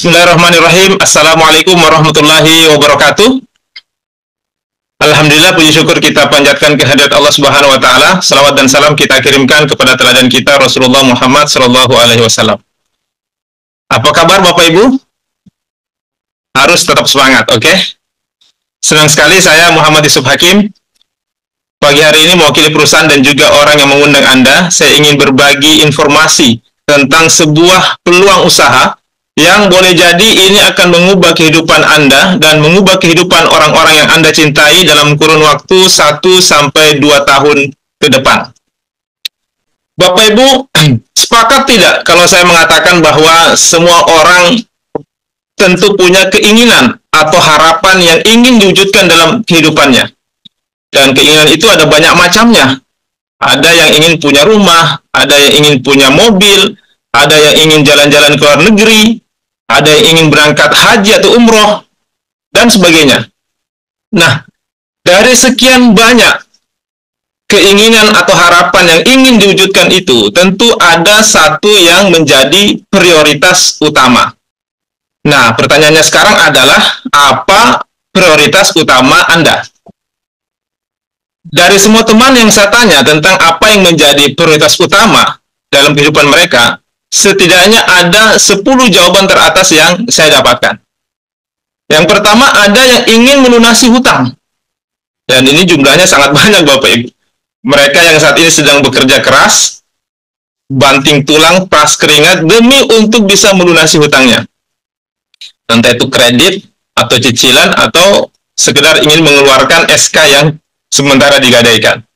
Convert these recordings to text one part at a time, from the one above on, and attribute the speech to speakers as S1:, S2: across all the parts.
S1: Bismillahirrahmanirrahim. Assalamualaikum warahmatullahi wabarakatuh. Alhamdulillah, puji syukur kita panjatkan kehadirat Allah Subhanahu wa taala. Salawat dan salam kita kirimkan kepada teladan kita Rasulullah Muhammad sallallahu alaihi wasallam. Apa kabar Bapak Ibu? Harus tetap semangat, oke? Senang sekali saya Muhammad Yusuf Hakim. Pagi hari ini mewakili perusahaan dan juga orang yang mengundang Anda, saya ingin berbagi informasi tentang sebuah peluang usaha yang boleh jadi ini akan mengubah kehidupan Anda dan mengubah kehidupan orang-orang yang Anda cintai dalam kurun waktu 1-2 tahun ke depan. Bapak Ibu, sepakat tidak kalau saya mengatakan bahwa semua orang tentu punya keinginan atau harapan yang ingin diwujudkan dalam kehidupannya. Dan keinginan itu ada banyak macamnya. Ada yang ingin punya rumah, ada yang ingin punya mobil, ada yang ingin jalan-jalan ke luar negeri, ada yang ingin berangkat haji atau umroh, dan sebagainya. Nah, dari sekian banyak keinginan atau harapan yang ingin diwujudkan itu, tentu ada satu yang menjadi prioritas utama. Nah, pertanyaannya sekarang adalah, apa prioritas utama Anda? Dari semua teman yang saya tanya tentang apa yang menjadi prioritas utama dalam kehidupan mereka, setidaknya ada 10 jawaban teratas yang saya dapatkan. Yang pertama, ada yang ingin melunasi hutang. Dan ini jumlahnya sangat banyak Bapak Ibu. Mereka yang saat ini sedang bekerja keras, banting tulang, peras keringat, demi untuk bisa melunasi hutangnya. Entah itu kredit, atau cicilan, atau sekedar ingin mengeluarkan SK yang sementara digadaikan.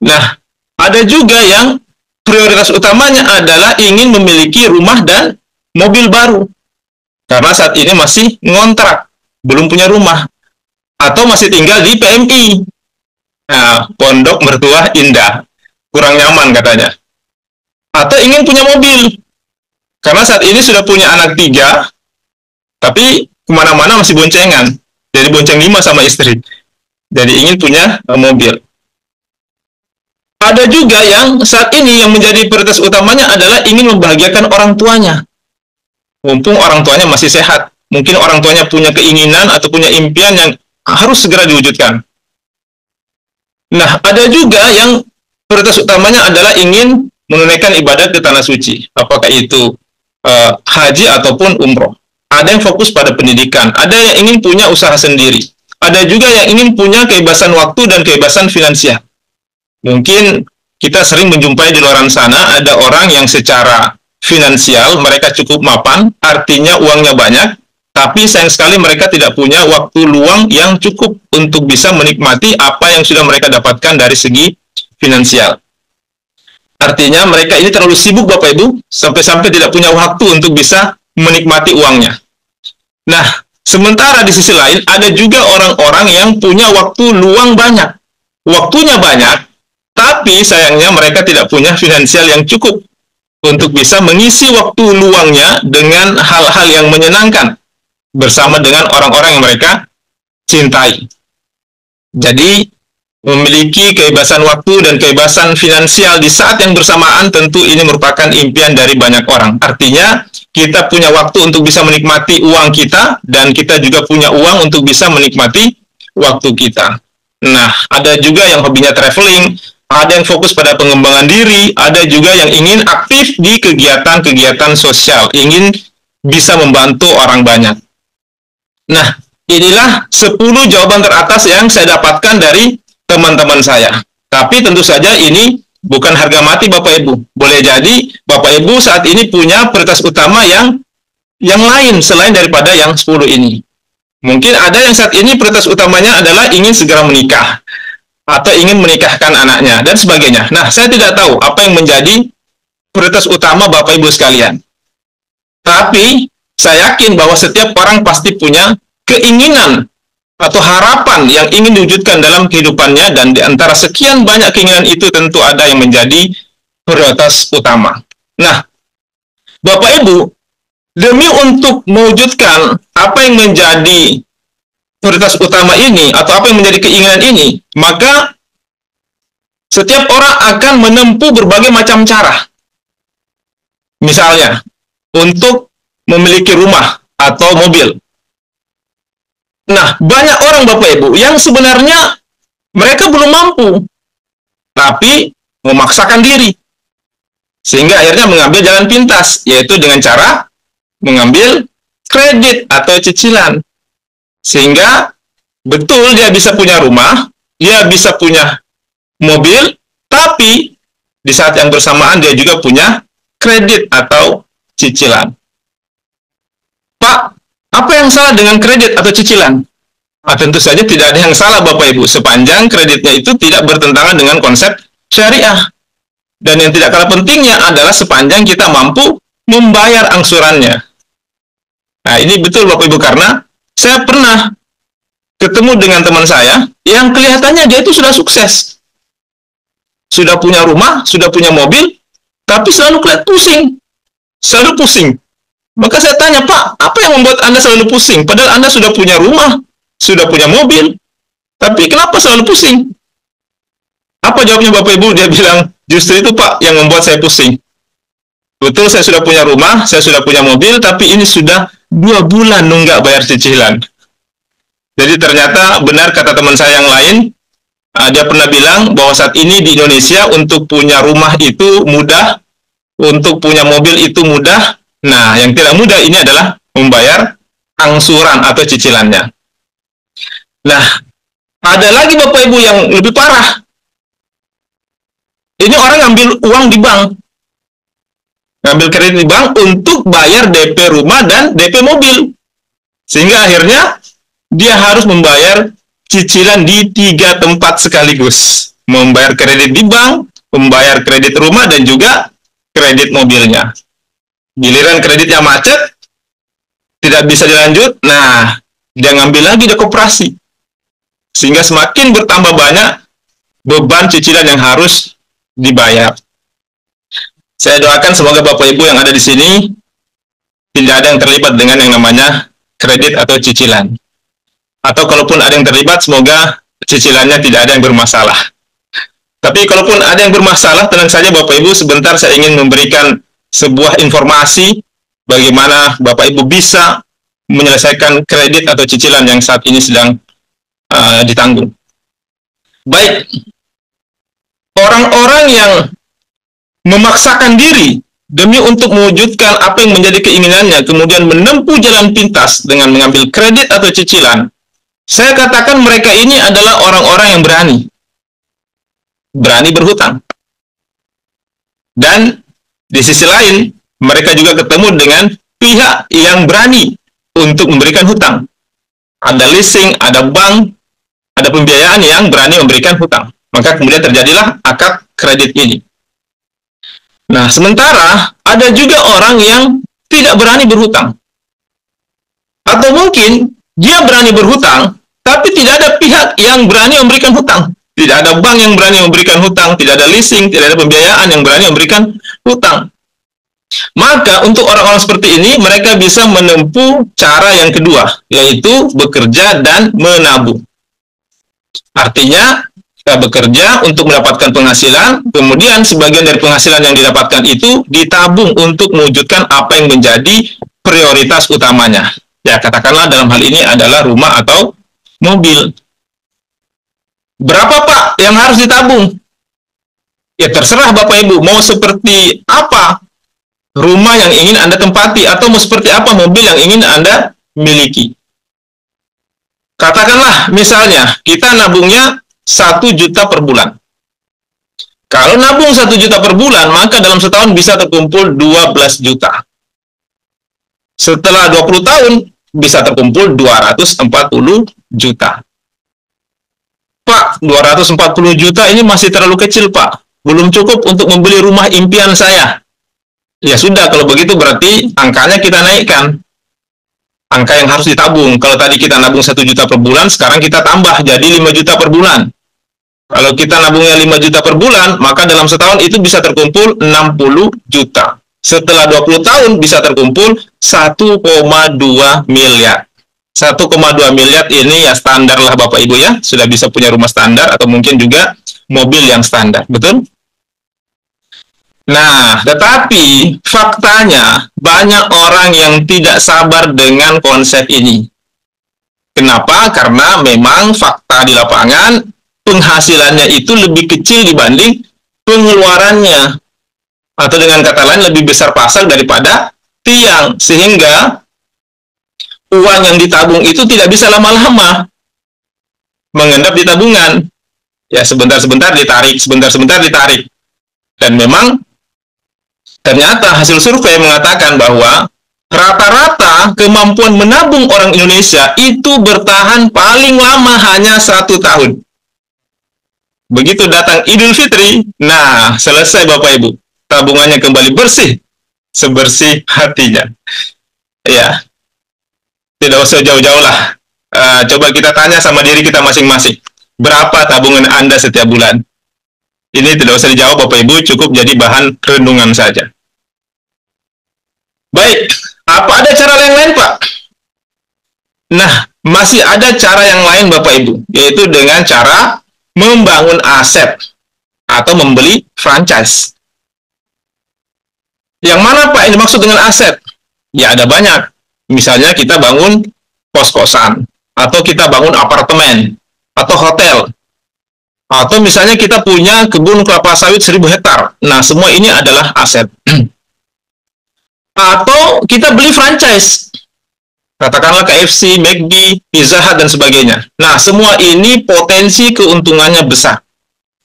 S1: Nah, ada juga yang prioritas utamanya adalah ingin memiliki rumah dan mobil baru. Karena saat ini masih ngontrak, belum punya rumah. Atau masih tinggal di PMI. Nah, pondok mertua indah. Kurang nyaman katanya. Atau ingin punya mobil. Karena saat ini sudah punya anak 3, tapi kemana-mana masih boncengan. Jadi bonceng 5 sama istri. Jadi ingin punya mobil. Ada juga yang saat ini yang menjadi prioritas utamanya adalah ingin membahagiakan orang tuanya. Mumpung orang tuanya masih sehat. Mungkin orang tuanya punya keinginan atau punya impian yang harus segera diwujudkan. Nah, ada juga yang prioritas utamanya adalah ingin menunaikan ibadah ke tanah suci. Apakah itu haji ataupun umroh. Ada yang fokus pada pendidikan. Ada yang ingin punya usaha sendiri. Ada juga yang ingin punya kebebasan waktu dan kebebasan finansial. Mungkin kita sering menjumpai di luar sana ada orang yang secara finansial mereka cukup mapan, artinya uangnya banyak, tapi sayang sekali mereka tidak punya waktu luang yang cukup untuk bisa menikmati apa yang sudah mereka dapatkan dari segi finansial. Artinya mereka ini terlalu sibuk Bapak Ibu, sampai-sampai tidak punya waktu untuk bisa menikmati uangnya. Nah, sementara di sisi lain, ada juga orang-orang yang punya waktu luang banyak. Waktunya banyak, tapi sayangnya mereka tidak punya finansial yang cukup untuk bisa mengisi waktu luangnya dengan hal-hal yang menyenangkan bersama dengan orang-orang yang mereka cintai. Jadi, memiliki kebebasan waktu dan kebebasan finansial di saat yang bersamaan tentu ini merupakan impian dari banyak orang. Artinya, kita punya waktu untuk bisa menikmati uang kita, dan kita juga punya uang untuk bisa menikmati waktu kita. Nah, ada juga yang hobinya traveling, ada yang fokus pada pengembangan diri, ada juga yang ingin aktif di kegiatan-kegiatan sosial, ingin bisa membantu orang banyak. Nah, inilah 10 jawaban teratas yang saya dapatkan dari teman-teman saya. Tapi tentu saja ini bukan harga mati Bapak Ibu. Boleh jadi Bapak Ibu saat ini punya prioritas utama yang lain selain daripada yang 10 ini. Mungkin ada yang saat ini prioritas utamanya adalah ingin segera menikah, atau ingin menikahkan anaknya, dan sebagainya. Nah, saya tidak tahu apa yang menjadi prioritas utama Bapak Ibu sekalian. Tapi, saya yakin bahwa setiap orang pasti punya keinginan atau harapan yang ingin diwujudkan dalam kehidupannya, dan di antara sekian banyak keinginan itu tentu ada yang menjadi prioritas utama. Nah, Bapak Ibu, demi untuk mewujudkan apa yang menjadi prioritas utama ini, atau apa yang menjadi keinginan ini, maka setiap orang akan menempuh berbagai macam cara. Misalnya, untuk memiliki rumah atau mobil. Nah, banyak orang Bapak Ibu yang sebenarnya mereka belum mampu, tapi memaksakan diri. Sehingga akhirnya mengambil jalan pintas, yaitu dengan cara mengambil kredit atau cicilan. Sehingga betul dia bisa punya rumah, dia bisa punya mobil, tapi di saat yang bersamaan dia juga punya kredit atau cicilan. Pak, apa yang salah dengan kredit atau cicilan? Nah, tentu saja tidak ada yang salah Bapak Ibu, sepanjang kreditnya itu tidak bertentangan dengan konsep syariah. Dan yang tidak kalah pentingnya adalah sepanjang kita mampu membayar angsurannya. Nah, ini betul Bapak Ibu, karena saya pernah ketemu dengan teman saya yang kelihatannya dia itu sudah sukses. Sudah punya rumah, sudah punya mobil, tapi selalu kelihatan pusing. Selalu pusing. Maka saya tanya, Pak, apa yang membuat Anda selalu pusing? Padahal Anda sudah punya rumah, sudah punya mobil, tapi kenapa selalu pusing? Apa jawabnya Bapak Ibu? Dia bilang, justru itu Pak yang membuat saya pusing. Betul, saya sudah punya rumah, saya sudah punya mobil, tapi ini sudah 2 bulan nunggak bayar cicilan. Jadi ternyata benar kata teman saya yang lain, dia pernah bilang bahwa saat ini di Indonesia untuk punya rumah itu mudah, untuk punya mobil itu mudah. Nah, yang tidak mudah ini adalah membayar angsuran atau cicilannya. Nah, ada lagi Bapak Ibu yang lebih parah. Ini orang ngambil uang di bank. Ngambil kredit di bank untuk bayar DP rumah dan DP mobil. Sehingga akhirnya dia harus membayar cicilan di 3 tempat sekaligus. Membayar kredit di bank, membayar kredit rumah, dan juga kredit mobilnya. Giliran kreditnya macet, tidak bisa dilanjut, nah, dia ngambil lagi di koperasi. Sehingga semakin bertambah banyak beban cicilan yang harus dibayar. Saya doakan semoga Bapak Ibu yang ada di sini tidak ada yang terlibat dengan yang namanya kredit atau cicilan. Atau kalaupun ada yang terlibat, semoga cicilannya tidak ada yang bermasalah. Tapi kalaupun ada yang bermasalah, tenang saja Bapak Ibu, sebentar saya ingin memberikan sebuah informasi bagaimana Bapak Ibu bisa menyelesaikan kredit atau cicilan yang saat ini sedang ditanggung. Baik, orang-orang yang memaksakan diri demi untuk mewujudkan apa yang menjadi keinginannya, kemudian menempuh jalan pintas dengan mengambil kredit atau cicilan, saya katakan mereka ini adalah orang-orang yang berani berhutang. Dan di sisi lain, mereka juga ketemu dengan pihak yang berani untuk memberikan hutang. Ada leasing, ada bank, ada pembiayaan yang berani memberikan hutang. Maka kemudian terjadilah akad kredit ini. Nah, sementara ada juga orang yang tidak berani berhutang. Atau mungkin dia berani berhutang, tapi tidak ada pihak yang berani memberikan hutang. Tidak ada bank yang berani memberikan hutang, tidak ada leasing, tidak ada pembiayaan yang berani memberikan hutang. Maka untuk orang-orang seperti ini, mereka bisa menempuh cara yang kedua, yaitu bekerja dan menabung. Artinya, kita bekerja untuk mendapatkan penghasilan, kemudian sebagian dari penghasilan yang didapatkan itu ditabung untuk mewujudkan apa yang menjadi prioritas utamanya. Ya, katakanlah dalam hal ini adalah rumah atau mobil. Berapa Pak yang harus ditabung? Ya terserah Bapak Ibu, mau seperti apa rumah yang ingin Anda tempati, atau mau seperti apa mobil yang ingin Anda miliki. Katakanlah misalnya kita nabungnya 1 juta per bulan. Kalau nabung 1 juta per bulan, maka dalam setahun bisa terkumpul 12 juta. Setelah 20 tahun, bisa terkumpul 240 juta. Pak, 240 juta ini masih terlalu kecil, Pak. Belum cukup untuk membeli rumah impian saya. Ya sudah, kalau begitu berarti angkanya kita naikkan. Angka yang harus ditabung. Kalau tadi kita nabung 1 juta per bulan, sekarang kita tambah jadi 5 juta per bulan. Kalau kita nabungnya 5 juta per bulan, maka dalam setahun itu bisa terkumpul 60 juta. Setelah 20 tahun bisa terkumpul 1,2 miliar. 1,2 miliar ini ya standar lah Bapak Ibu ya. Sudah bisa punya rumah standar atau mungkin juga mobil yang standar. Betul? Nah, tetapi faktanya banyak orang yang tidak sabar dengan konsep ini. Kenapa? Karena memang fakta di lapangan penghasilannya itu lebih kecil dibanding pengeluarannya. Atau dengan kata lain lebih besar pasak daripada tiang. Sehingga uang yang ditabung itu tidak bisa lama-lama mengendap di tabungan. Ya, sebentar-sebentar ditarik, sebentar-sebentar ditarik. Dan memang ternyata hasil survei mengatakan bahwa rata-rata kemampuan menabung orang Indonesia itu bertahan paling lama hanya 1 tahun. Begitu datang Idul Fitri, nah selesai Bapak Ibu. Tabungannya kembali bersih, sebersih hatinya. Ya, tidak usah jauh-jauh lah. Coba kita tanya sama diri kita masing-masing. Berapa tabungan Anda setiap bulan? Ini tidak usah dijawab Bapak Ibu, cukup jadi bahan renungan saja. Baik, apa ada cara yang lain Pak? Nah, masih ada cara yang lain Bapak Ibu, yaitu dengan cara membangun aset atau membeli franchise. Yang mana Pak yang dimaksud dengan aset? Ya ada banyak. Misalnya kita bangun kos-kosan, atau kita bangun apartemen, atau hotel, atau misalnya kita punya kebun kelapa sawit 1000 hektar. Nah, semua ini adalah aset. Atau kita beli franchise, katakanlah KFC, McD, Pizza Hut, dan sebagainya. Nah, semua ini potensi keuntungannya besar.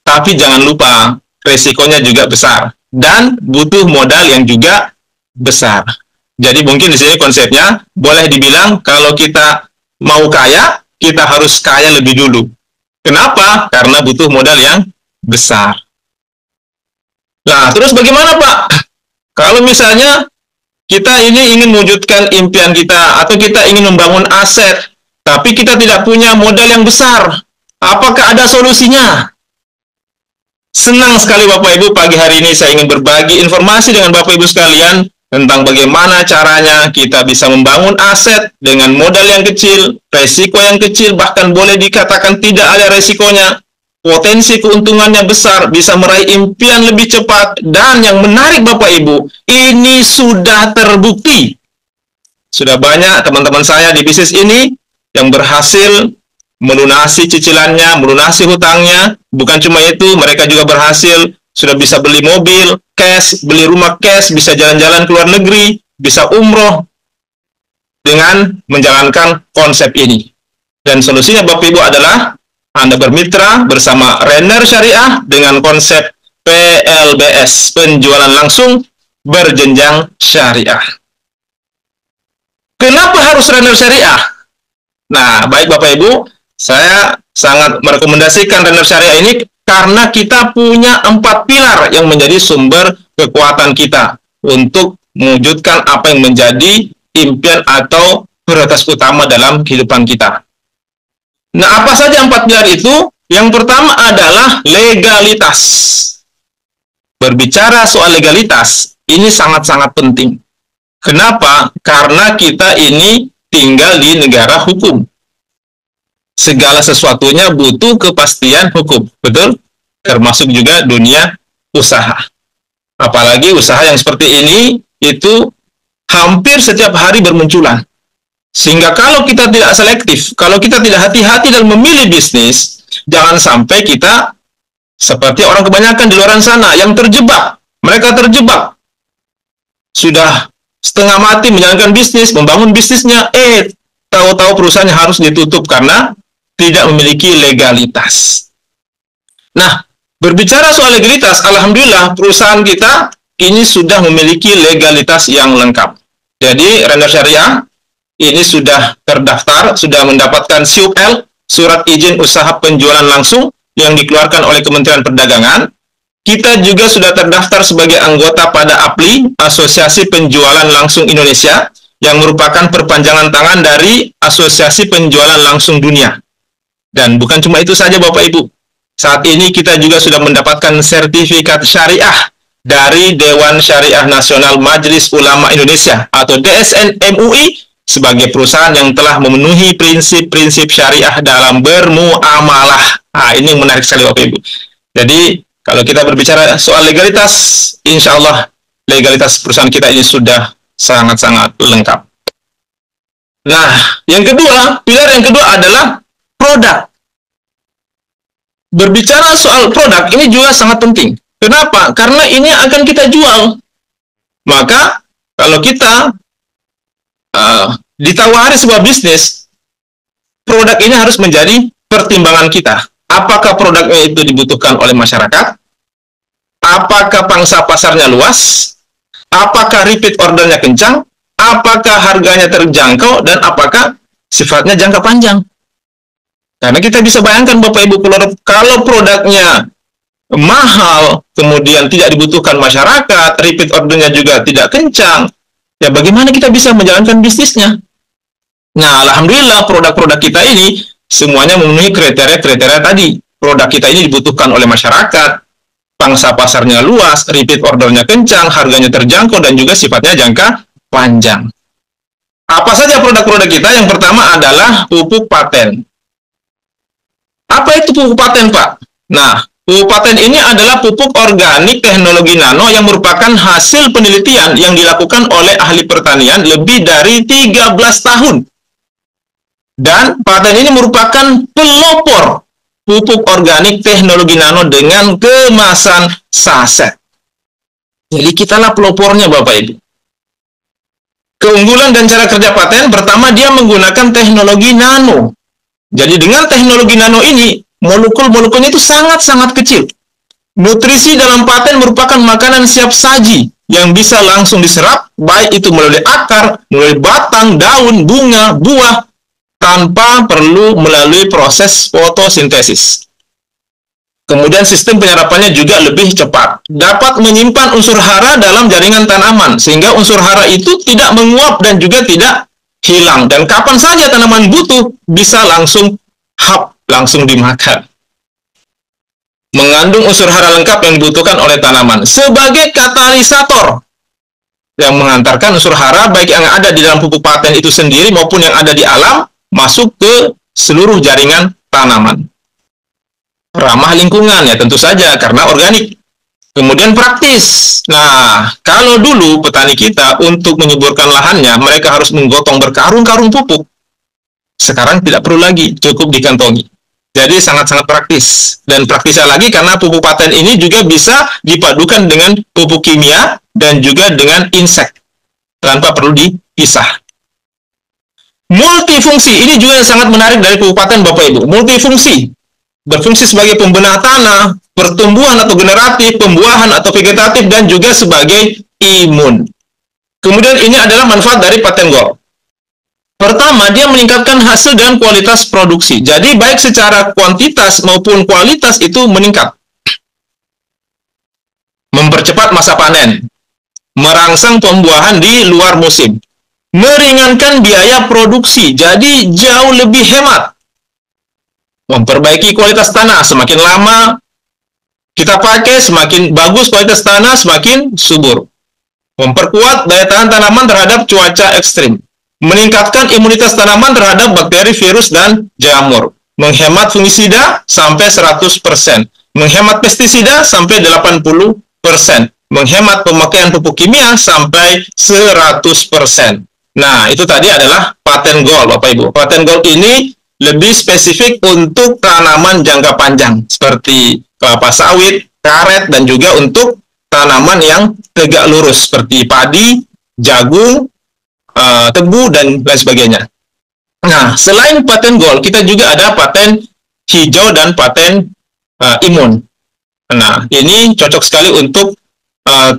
S1: Tapi jangan lupa, resikonya juga besar. Dan butuh modal yang juga besar. Jadi mungkin di sini konsepnya, boleh dibilang kalau kita mau kaya, kita harus kaya lebih dulu. Kenapa? Karena butuh modal yang besar. Nah, terus bagaimana Pak? Kalau misalnya kita ini ingin mewujudkan impian kita, atau kita ingin membangun aset, tapi kita tidak punya modal yang besar. Apakah ada solusinya? Senang sekali Bapak Ibu, pagi hari ini saya ingin berbagi informasi dengan Bapak Ibu sekalian tentang bagaimana caranya kita bisa membangun aset dengan modal yang kecil, resiko yang kecil, bahkan boleh dikatakan tidak ada resikonya. Potensi keuntungannya besar, bisa meraih impian lebih cepat, dan yang menarik Bapak Ibu, ini sudah terbukti. Sudah banyak teman-teman saya di bisnis ini yang berhasil melunasi cicilannya, melunasi hutangnya. Bukan cuma itu, mereka juga berhasil, sudah bisa beli mobil, cash, beli rumah cash, bisa jalan-jalan ke luar negeri, bisa umroh, dengan menjalankan konsep ini. Dan solusinya Bapak Ibu adalah Anda bermitra bersama Renner Syariah dengan konsep PLBS, penjualan langsung berjenjang syariah. Kenapa harus Renner Syariah? Nah, baik Bapak Ibu, saya sangat merekomendasikan Renner Syariah ini karena kita punya 4 pilar yang menjadi sumber kekuatan kita untuk mewujudkan apa yang menjadi impian atau prioritas utama dalam kehidupan kita. Nah, apa saja 4 pilar itu? Yang pertama adalah legalitas. Berbicara soal legalitas, ini sangat-sangat penting. Kenapa? Karena kita ini tinggal di negara hukum. Segala sesuatunya butuh kepastian hukum, betul? Termasuk juga dunia usaha. Apalagi usaha yang seperti ini, itu hampir setiap hari bermunculan. Sehingga kalau kita tidak selektif, kalau kita tidak hati-hati dalam memilih bisnis, jangan sampai kita seperti orang kebanyakan di luar sana yang terjebak. Mereka terjebak. Sudah setengah mati menjalankan bisnis, membangun bisnisnya, tahu-tahu perusahaannya harus ditutup karena tidak memiliki legalitas. Nah, berbicara soal legalitas, alhamdulillah perusahaan kita ini sudah memiliki legalitas yang lengkap. Jadi, Renner Syariah ini sudah terdaftar, sudah mendapatkan SUPL, Surat Izin Usaha Penjualan Langsung, yang dikeluarkan oleh Kementerian Perdagangan. Kita juga sudah terdaftar sebagai anggota pada APLI, Asosiasi Penjualan Langsung Indonesia, yang merupakan perpanjangan tangan dari Asosiasi Penjualan Langsung Dunia. Dan bukan cuma itu saja Bapak Ibu. Saat ini kita juga sudah mendapatkan sertifikat syariah dari Dewan Syariah Nasional Majelis Ulama Indonesia, atau DSN MUI, sebagai perusahaan yang telah memenuhi prinsip-prinsip syariah dalam bermuamalah. Nah, ini menarik sekali Bapak Ibu. Jadi, Kalau kita berbicara soal legalitas, insya Allah legalitas perusahaan kita ini sudah sangat-sangat lengkap. Nah, yang kedua, pilar yang kedua adalah produk. Berbicara soal produk ini juga sangat penting. Kenapa? Karena ini akan kita jual. Maka kalau kita ditawari sebuah bisnis, produk ini harus menjadi pertimbangan kita. Apakah produknya itu dibutuhkan oleh masyarakat? Apakah pangsa pasarnya luas? Apakah repeat ordernya kencang? Apakah harganya terjangkau? Dan apakah sifatnya jangka panjang? Karena kita bisa bayangkan Bapak Ibu, kalau produknya mahal, kemudian tidak dibutuhkan masyarakat, repeat ordernya juga tidak kencang, ya bagaimana kita bisa menjalankan bisnisnya? Nah, alhamdulillah produk-produk kita ini semuanya memenuhi kriteria-kriteria tadi. Produk kita ini dibutuhkan oleh masyarakat, pangsa pasarnya luas, repeat ordernya kencang, harganya terjangkau, dan juga sifatnya jangka panjang. Apa saja produk-produk kita? Yang pertama adalah pupuk paten. Apa itu pupuk paten, Pak? Nah, pupuk paten ini adalah pupuk organik teknologi nano yang merupakan hasil penelitian yang dilakukan oleh ahli pertanian lebih dari 13 tahun. Dan paten ini merupakan pelopor pupuk organik teknologi nano dengan kemasan saset. Jadi kitalah pelopornya, Bapak Ibu. Keunggulan dan cara kerja paten, pertama dia menggunakan teknologi nano. Jadi dengan teknologi nano ini, molekul-molekulnya itu sangat-sangat kecil. Nutrisi dalam paten merupakan makanan siap saji yang bisa langsung diserap, baik itu melalui akar, melalui batang, daun, bunga, buah, tanpa perlu melalui proses fotosintesis. Kemudian sistem penyerapannya juga lebih cepat. Dapat menyimpan unsur hara dalam jaringan tanaman, sehingga unsur hara itu tidak menguap dan juga tidak hilang. Dan kapan saja tanaman butuh, bisa langsung langsung dimakan. Mengandung unsur hara lengkap yang dibutuhkan oleh tanaman. Sebagai katalisator yang mengantarkan unsur hara, baik yang ada di dalam pupuk paten itu sendiri maupun yang ada di alam, masuk ke seluruh jaringan tanaman. Ramah lingkungan, ya tentu saja, karena organik. Kemudian praktis. Nah, kalau dulu petani kita untuk menyuburkan lahannya, mereka harus menggotong berkarung-karung pupuk. Sekarang tidak perlu lagi, cukup dikantongi. Jadi sangat-sangat praktis. Dan praktisnya lagi karena pupuk paten ini juga bisa dipadukan dengan pupuk kimia dan juga dengan insek, tanpa perlu dipisah. Multifungsi, ini juga yang sangat menarik dari pupuk paten, Bapak Ibu. Multifungsi, berfungsi sebagai pembenahan tanah, pertumbuhan atau generatif, pembuahan atau vegetatif, dan juga sebagai imun. Kemudian ini adalah manfaat dari paten gold. Pertama, dia meningkatkan hasil dan kualitas produksi. Jadi baik secara kuantitas maupun kualitas itu meningkat. Mempercepat masa panen, merangsang pembuahan di luar musim, meringankan biaya produksi, jadi jauh lebih hemat. Memperbaiki kualitas tanah, semakin lama kita pakai, semakin bagus kualitas tanah, semakin subur. Memperkuat daya tahan tanaman terhadap cuaca ekstrim. Meningkatkan imunitas tanaman terhadap bakteri, virus, dan jamur. Menghemat fungisida sampai 100%. Menghemat pestisida sampai 80%. Menghemat pemakaian pupuk kimia sampai 100%. Nah, itu tadi adalah paten gold, Bapak Ibu. Paten gold ini lebih spesifik untuk tanaman jangka panjang, seperti kelapa sawit, karet, dan juga untuk tanaman yang tegak lurus, seperti padi, jagung, tebu, dan lain sebagainya. Nah, selain paten gold, kita juga ada paten hijau dan paten imun. Nah, ini cocok sekali untuk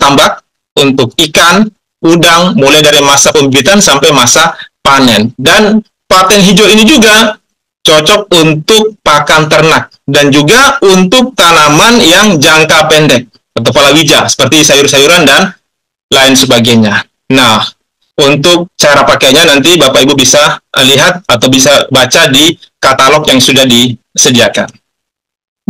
S1: tambak, untuk ikan, udang, mulai dari masa pembibitan sampai masa panen. Dan paten hijau ini juga cocok untuk pakan ternak dan juga untuk tanaman yang jangka pendek atau palawija seperti sayur-sayuran dan lain sebagainya. Nah, untuk cara pakainya nanti Bapak Ibu bisa lihat atau bisa baca di katalog yang sudah disediakan.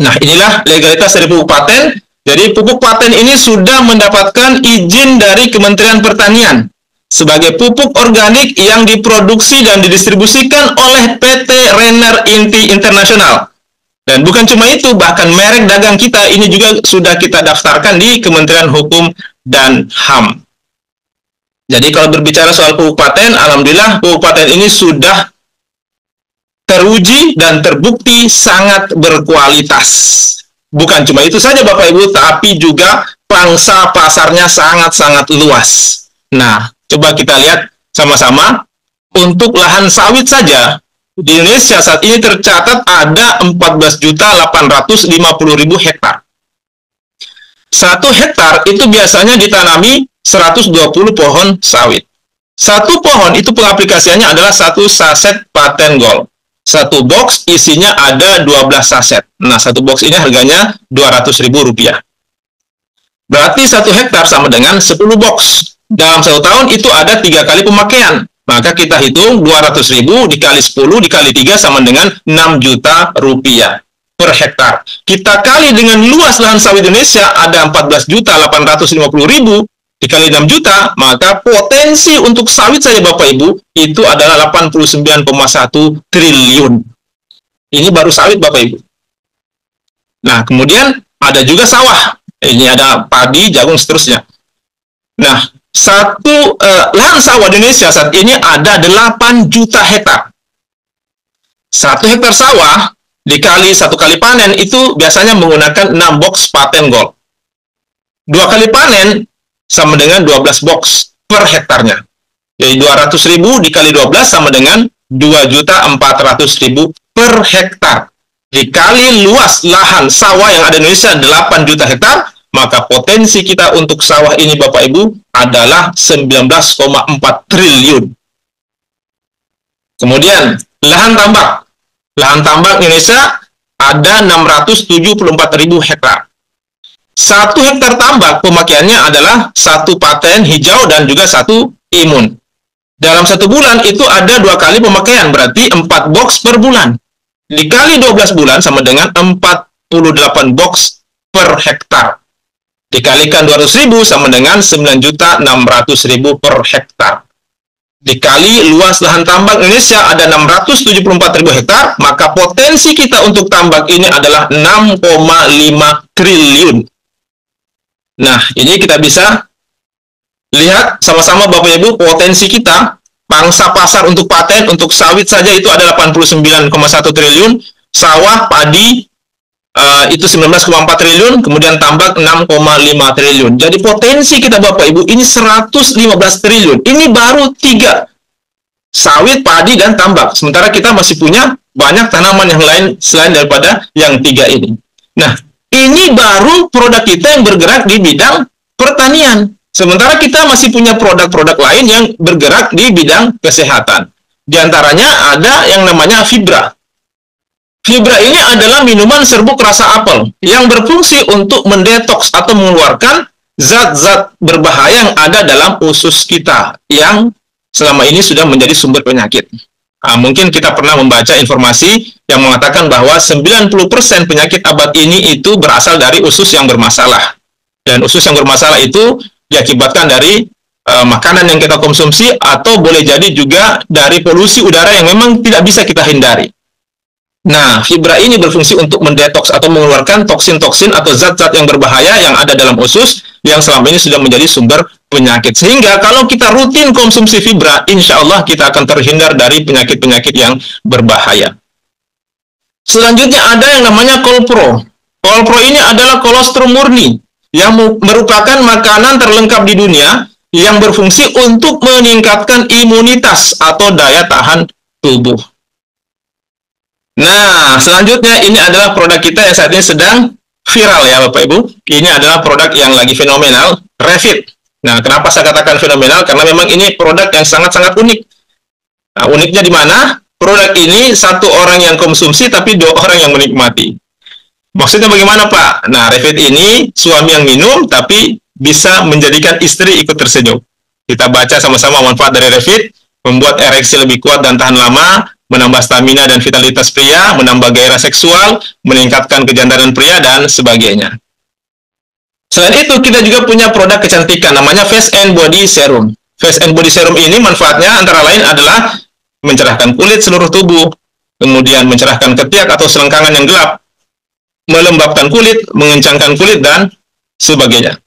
S1: Nah, inilah legalitas dari pupuk paten. Jadi pupuk paten ini sudah mendapatkan izin dari Kementerian Pertanian sebagai pupuk organik yang diproduksi dan didistribusikan oleh PT Renner Inti Internasional Dan bukan cuma itu, bahkan merek dagang kita ini juga sudah kita daftarkan di Kementerian Hukum dan HAM. Jadi kalau berbicara soal pupuk paten, alhamdulillah pupuk paten ini sudah teruji dan terbukti sangat berkualitas. Bukan cuma itu saja Bapak Ibu, tapi juga pangsa pasarnya sangat-sangat luas. Nah, coba kita lihat sama-sama. Untuk lahan sawit saja, di Indonesia saat ini tercatat ada 14.850.000 hektar. 1 hektar itu biasanya ditanami 120 pohon sawit. 1 pohon itu pengaplikasiannya adalah 1 saset paten gold. 1 box isinya ada 12 saset. Nah, 1 box ini harganya Rp200.000. Berarti 1 hektar sama dengan 10 box. Dalam 1 tahun itu ada 3 kali pemakaian. Maka kita hitung 200.000 dikali 10 dikali 3 sama dengan Rp6 juta per hektar. Kita kali dengan luas lahan sawit Indonesia ada 14.850.000 dikali 6 juta, maka potensi untuk sawit saja Bapak Ibu itu adalah 89,1 triliun. Ini baru sawit Bapak Ibu. Nah, kemudian ada juga sawah. Ini ada padi, jagung, seterusnya. Nah, lahan sawah di Indonesia saat ini ada 8 juta hektar. 1 hektar sawah dikali 1 kali panen itu biasanya menggunakan 6 box paten gold. 2 kali panen sama dengan 12 box per hektarnya. Jadi 200.000 dikali 12 sama dengan 2.400.000 per hektar. Dikali luas lahan sawah yang ada di Indonesia 8 juta hektar, maka potensi kita untuk sawah ini Bapak Ibu adalah 19,4 triliun. Kemudian, lahan tambak. Lahan tambak Indonesia ada 674.000 hektar. 1 hektar tambak pemakaiannya adalah 1 paten hijau dan juga 1 imun. Dalam 1 bulan itu ada 2 kali pemakaian, berarti 4 box per bulan. Dikali 12 bulan sama dengan 48 box per hektar. Dikalikan 200.000 sama dengan 9.600.000 per hektar. Dikali luas lahan tambak Indonesia ada 674.000 hektar, maka potensi kita untuk tambak ini adalah 6,5 triliun. Nah, ini kita bisa lihat sama-sama Bapak Ibu potensi kita, pangsa pasar untuk paten, untuk sawit saja itu ada 89,1 triliun, sawah, padi, itu 19,4 triliun, kemudian tambak 6,5 triliun. Jadi potensi kita Bapak Ibu ini 115 triliun. Ini baru 3. Sawit, padi, dan tambak. Sementara kita masih punya banyak tanaman yang lain selain daripada yang 3 ini. Nah, ini baru produk kita yang bergerak di bidang pertanian. Sementara kita masih punya produk-produk lain yang bergerak di bidang kesehatan. Di antaranya ada yang namanya Fibra. Fibra ini adalah minuman serbuk rasa apel yang berfungsi untuk mendetoks atau mengeluarkan zat-zat berbahaya yang ada dalam usus kita yang selama ini sudah menjadi sumber penyakit. Nah, mungkin kita pernah membaca informasi yang mengatakan bahwa 90% penyakit abad ini itu berasal dari usus yang bermasalah. Dan usus yang bermasalah itu diakibatkan dari makanan yang kita konsumsi atau boleh jadi juga dari polusi udara yang memang tidak bisa kita hindari. Nah, Fibra ini berfungsi untuk mendetoks atau mengeluarkan toksin-toksin atau zat-zat yang berbahaya yang ada dalam usus yang selama ini sudah menjadi sumber penyakit. Sehingga kalau kita rutin konsumsi Fibra, insya Allah kita akan terhindar dari penyakit-penyakit yang berbahaya. Selanjutnya ada yang namanya Kolpro. Kolpro ini adalah kolostrum murni yang merupakan makanan terlengkap di dunia yang berfungsi untuk meningkatkan imunitas atau daya tahan tubuh. Nah, selanjutnya ini adalah produk kita yang saat ini sedang viral ya Bapak Ibu. Ini adalah produk yang lagi fenomenal, Revit. Nah, kenapa saya katakan fenomenal? Karena memang ini produk yang sangat-sangat unik. Nah, uniknya di mana? Produk ini 1 orang yang konsumsi tapi 2 orang yang menikmati. Maksudnya bagaimana Pak? Nah, Revit ini suami yang minum tapi bisa menjadikan istri ikut tersenyum. Kita baca sama-sama manfaat dari Revit, membuat ereksi lebih kuat dan tahan lama, menambah stamina dan vitalitas pria, menambah gairah seksual, meningkatkan kejantanan pria, dan sebagainya. Selain itu, kita juga punya produk kecantikan, namanya Face and Body Serum. Face and Body Serum ini manfaatnya antara lain adalah mencerahkan kulit seluruh tubuh, kemudian mencerahkan ketiak atau selengkangan yang gelap, melembabkan kulit, mengencangkan kulit, dan sebagainya.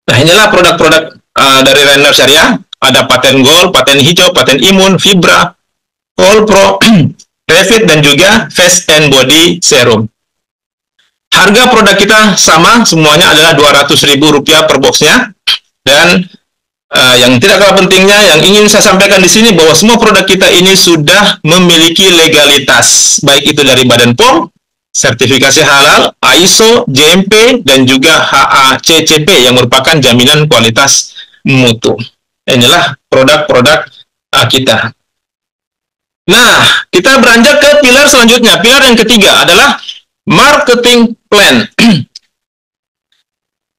S1: Nah, inilah produk-produk dari Rainier Syariah. Ada paten gold, paten hijau, paten imun, fibra, all pro, Revit, dan juga face and body serum. Harga produk kita sama, semuanya adalah Rp200.000 per boxnya. Dan yang tidak kalah pentingnya, yang ingin saya sampaikan di sini, bahwa semua produk kita ini sudah memiliki legalitas, baik itu dari Badan POM, sertifikasi halal, ISO, GMP, dan juga HACCP yang merupakan jaminan kualitas mutu. Inilah produk-produk kita. Nah, kita beranjak ke pilar selanjutnya. Pilar yang ketiga adalah marketing plan.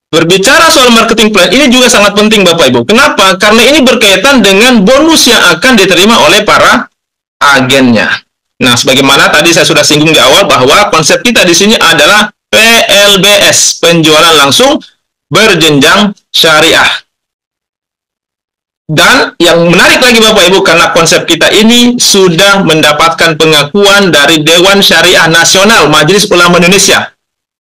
S1: Berbicara soal marketing plan, ini juga sangat penting Bapak Ibu. Kenapa? Karena ini berkaitan dengan bonus yang akan diterima oleh para agennya. Nah, sebagaimana tadi saya sudah singgung di awal bahwa konsep kita di sini adalah PLBS, penjualan langsung berjenjang syariah. Dan yang menarik lagi Bapak Ibu, karena konsep kita ini sudah mendapatkan pengakuan dari Dewan Syariah Nasional Majelis Ulama Indonesia.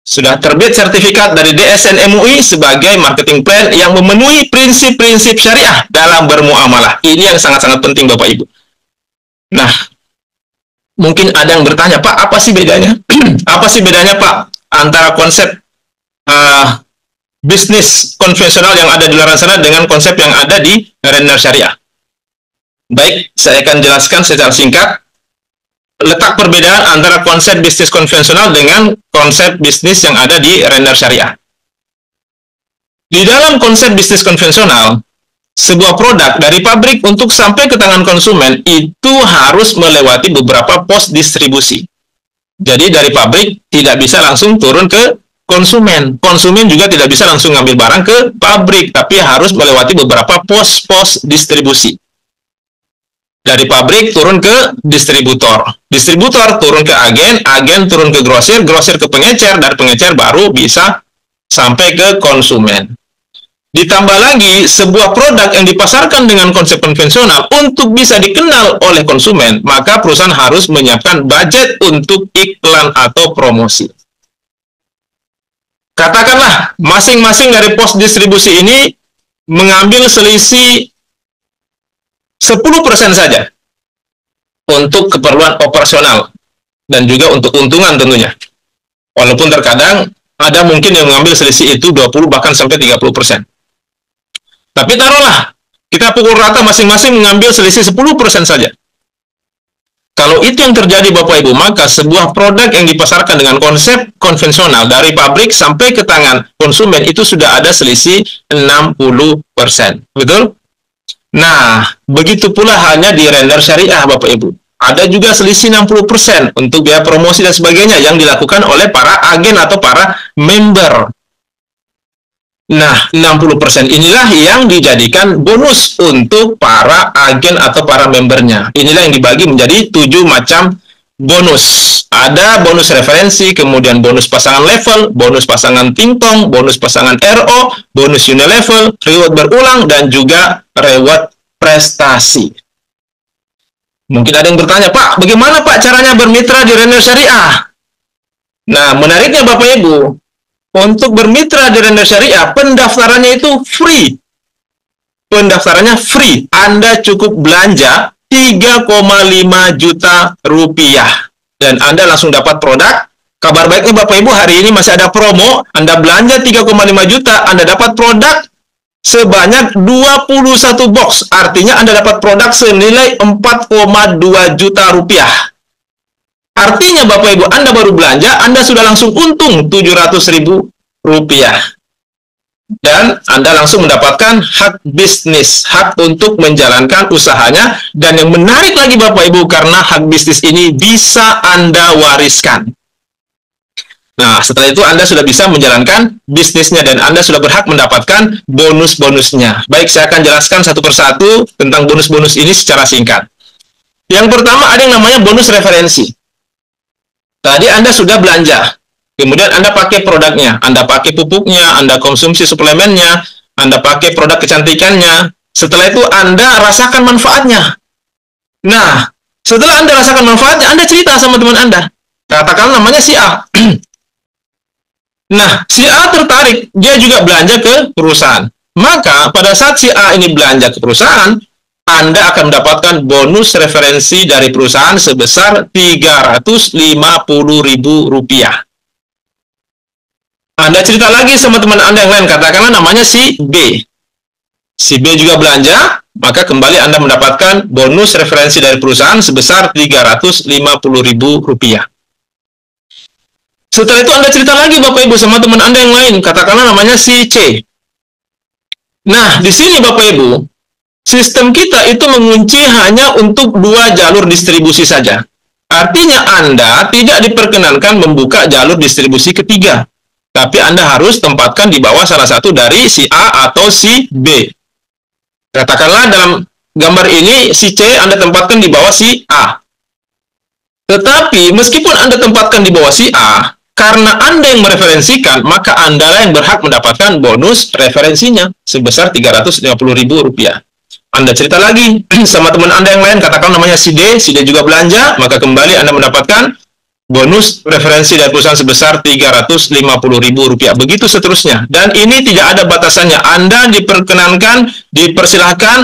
S1: Sudah terbit sertifikat dari DSN MUI sebagai marketing plan yang memenuhi prinsip-prinsip syariah dalam bermuamalah. Ini yang sangat-sangat penting Bapak Ibu. Nah, mungkin ada yang bertanya, Pak, apa sih bedanya? Apa sih bedanya Pak antara konsep bisnis konvensional yang ada di luar sana dengan konsep yang ada di Rainier Syariah? Baik, saya akan jelaskan secara singkat letak perbedaan antara konsep bisnis konvensional dengan konsep bisnis yang ada di Rainier Syariah. Di dalam konsep bisnis konvensional, sebuah produk dari pabrik untuk sampai ke tangan konsumen itu harus melewati beberapa pos distribusi. Jadi dari pabrik tidak bisa langsung turun ke konsumen. Konsumen juga tidak bisa langsung ngambil barang ke pabrik, tapi harus melewati beberapa pos-pos distribusi. Dari pabrik turun ke distributor, distributor turun ke agen, agen turun ke grosir, grosir ke pengecer, dari pengecer baru bisa sampai ke konsumen. Ditambah lagi, sebuah produk yang dipasarkan dengan konsep konvensional untuk bisa dikenal oleh konsumen, maka perusahaan harus menyiapkan budget untuk iklan atau promosi. Katakanlah, masing-masing dari pos distribusi ini mengambil selisih 10% saja untuk keperluan operasional dan juga untuk keuntungan tentunya. Walaupun terkadang ada mungkin yang mengambil selisih itu 20 bahkan sampai 30%. Tapi taruhlah kita pukul rata masing-masing mengambil selisih 10% saja. Kalau itu yang terjadi Bapak Ibu, maka sebuah produk yang dipasarkan dengan konsep konvensional dari pabrik sampai ke tangan konsumen itu sudah ada selisih 60%. Betul? Nah, begitu pula hanya di Rainier Syariah, Bapak Ibu. Ada juga selisih 60% untuk biaya promosi dan sebagainya yang dilakukan oleh para agen atau para member. Nah, 60% inilah yang dijadikan bonus untuk para agen atau para membernya. Inilah yang dibagi menjadi 7 macam bonus. Ada bonus referensi, kemudian bonus pasangan level, bonus pasangan tingtong, bonus pasangan RO, bonus unilevel, reward berulang, dan juga reward prestasi. Mungkin ada yang bertanya, Pak, bagaimana Pak caranya bermitra di Rainier Syariah? Nah, menariknya Bapak Ibu, untuk bermitra di Rainier Syariah, pendaftarannya itu free. Pendaftarannya free. Anda cukup belanja 3,5 juta rupiah. Dan Anda langsung dapat produk. Kabar baiknya Bapak Ibu, hari ini masih ada promo. Anda belanja 3,5 juta, Anda dapat produk sebanyak 21 box. Artinya Anda dapat produk senilai 4,2 juta rupiah. Artinya Bapak Ibu, Anda baru belanja, Anda sudah langsung untung 700.000 rupiah. Dan Anda langsung mendapatkan hak bisnis, hak untuk menjalankan usahanya. Dan yang menarik lagi Bapak Ibu, karena hak bisnis ini bisa Anda wariskan. Nah, setelah itu Anda sudah bisa menjalankan bisnisnya dan Anda sudah berhak mendapatkan bonus-bonusnya. Baik, saya akan jelaskan satu persatu tentang bonus-bonus ini secara singkat. Yang pertama ada yang namanya bonus referensi. Tadi Anda sudah belanja. Kemudian Anda pakai produknya, Anda pakai pupuknya, Anda konsumsi suplemennya, Anda pakai produk kecantikannya. Setelah itu Anda rasakan manfaatnya. Nah, setelah Anda rasakan manfaatnya, Anda cerita sama teman Anda. Katakan namanya si A. Nah, si A tertarik, dia juga belanja ke perusahaan. Maka pada saat si A ini belanja ke perusahaan, Anda akan mendapatkan bonus referensi dari perusahaan sebesar Rp350.000. Anda cerita lagi sama teman Anda yang lain, katakanlah namanya si B. Si B juga belanja, maka kembali Anda mendapatkan bonus referensi dari perusahaan sebesar Rp350.000. Setelah itu Anda cerita lagi Bapak Ibu sama teman Anda yang lain, katakanlah namanya si C. Nah, di sini Bapak Ibu, sistem kita itu mengunci hanya untuk 2 jalur distribusi saja. Artinya Anda tidak diperkenankan membuka jalur distribusi ketiga. Tapi Anda harus tempatkan di bawah salah satu dari si A atau si B. Katakanlah dalam gambar ini si C Anda tempatkan di bawah si A. Tetapi meskipun Anda tempatkan di bawah si A, karena Anda yang mereferensikan, maka Anda yang berhak mendapatkan bonus referensinya sebesar Rp350.000. Anda cerita lagi sama teman Anda yang lain, katakan namanya si D juga belanja, maka kembali Anda mendapatkan bonus referensi dari perusahaan sebesar Rp350.000. Begitu seterusnya. Dan ini tidak ada batasannya. Anda dipersilahkan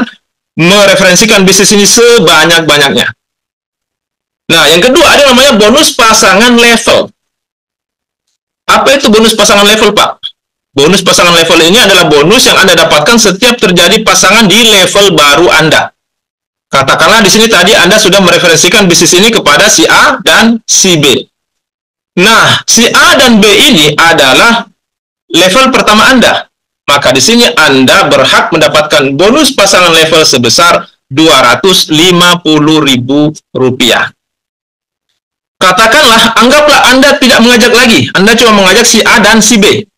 S1: mereferensikan bisnis ini sebanyak-banyaknya. Nah, yang kedua ada namanya bonus pasangan level. Apa itu bonus pasangan level, Pak? Bonus pasangan level ini adalah bonus yang Anda dapatkan setiap terjadi pasangan di level baru Anda. Katakanlah di sini tadi Anda sudah mereferensikan bisnis ini kepada si A dan si B. Nah, si A dan B ini adalah level pertama Anda. Maka di sini Anda berhak mendapatkan bonus pasangan level sebesar Rp250.000. Katakanlah, anggaplah Anda tidak mengajak lagi. Anda cuma mengajak si A dan si B.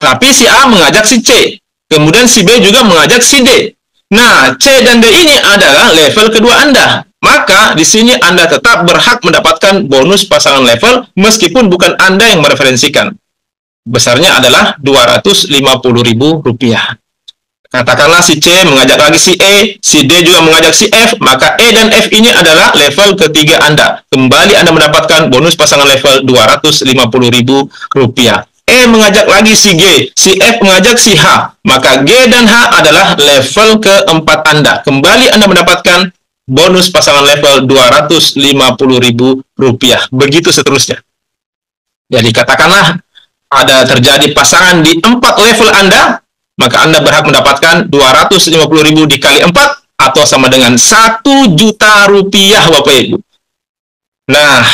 S1: Tapi si A mengajak si C. Kemudian si B juga mengajak si D. Nah, C dan D ini adalah level kedua Anda. Maka di sini Anda tetap berhak mendapatkan bonus pasangan level meskipun bukan Anda yang mereferensikan. Besarnya adalah Rp250.000. Katakanlah si C mengajak lagi si E, si D juga mengajak si F, maka E dan F ini adalah level ketiga Anda. Kembali Anda mendapatkan bonus pasangan level Rp250.000. E mengajak lagi si G, si F mengajak si H, maka G dan H adalah level keempat Anda. Kembali Anda mendapatkan bonus pasangan level Rp250.000. Begitu seterusnya. Jadi katakanlah ada terjadi pasangan di 4 level Anda, maka Anda berhak mendapatkan Rp250.000 dikali 4 atau sama dengan Rp1 juta Bapak Ibu. Nah,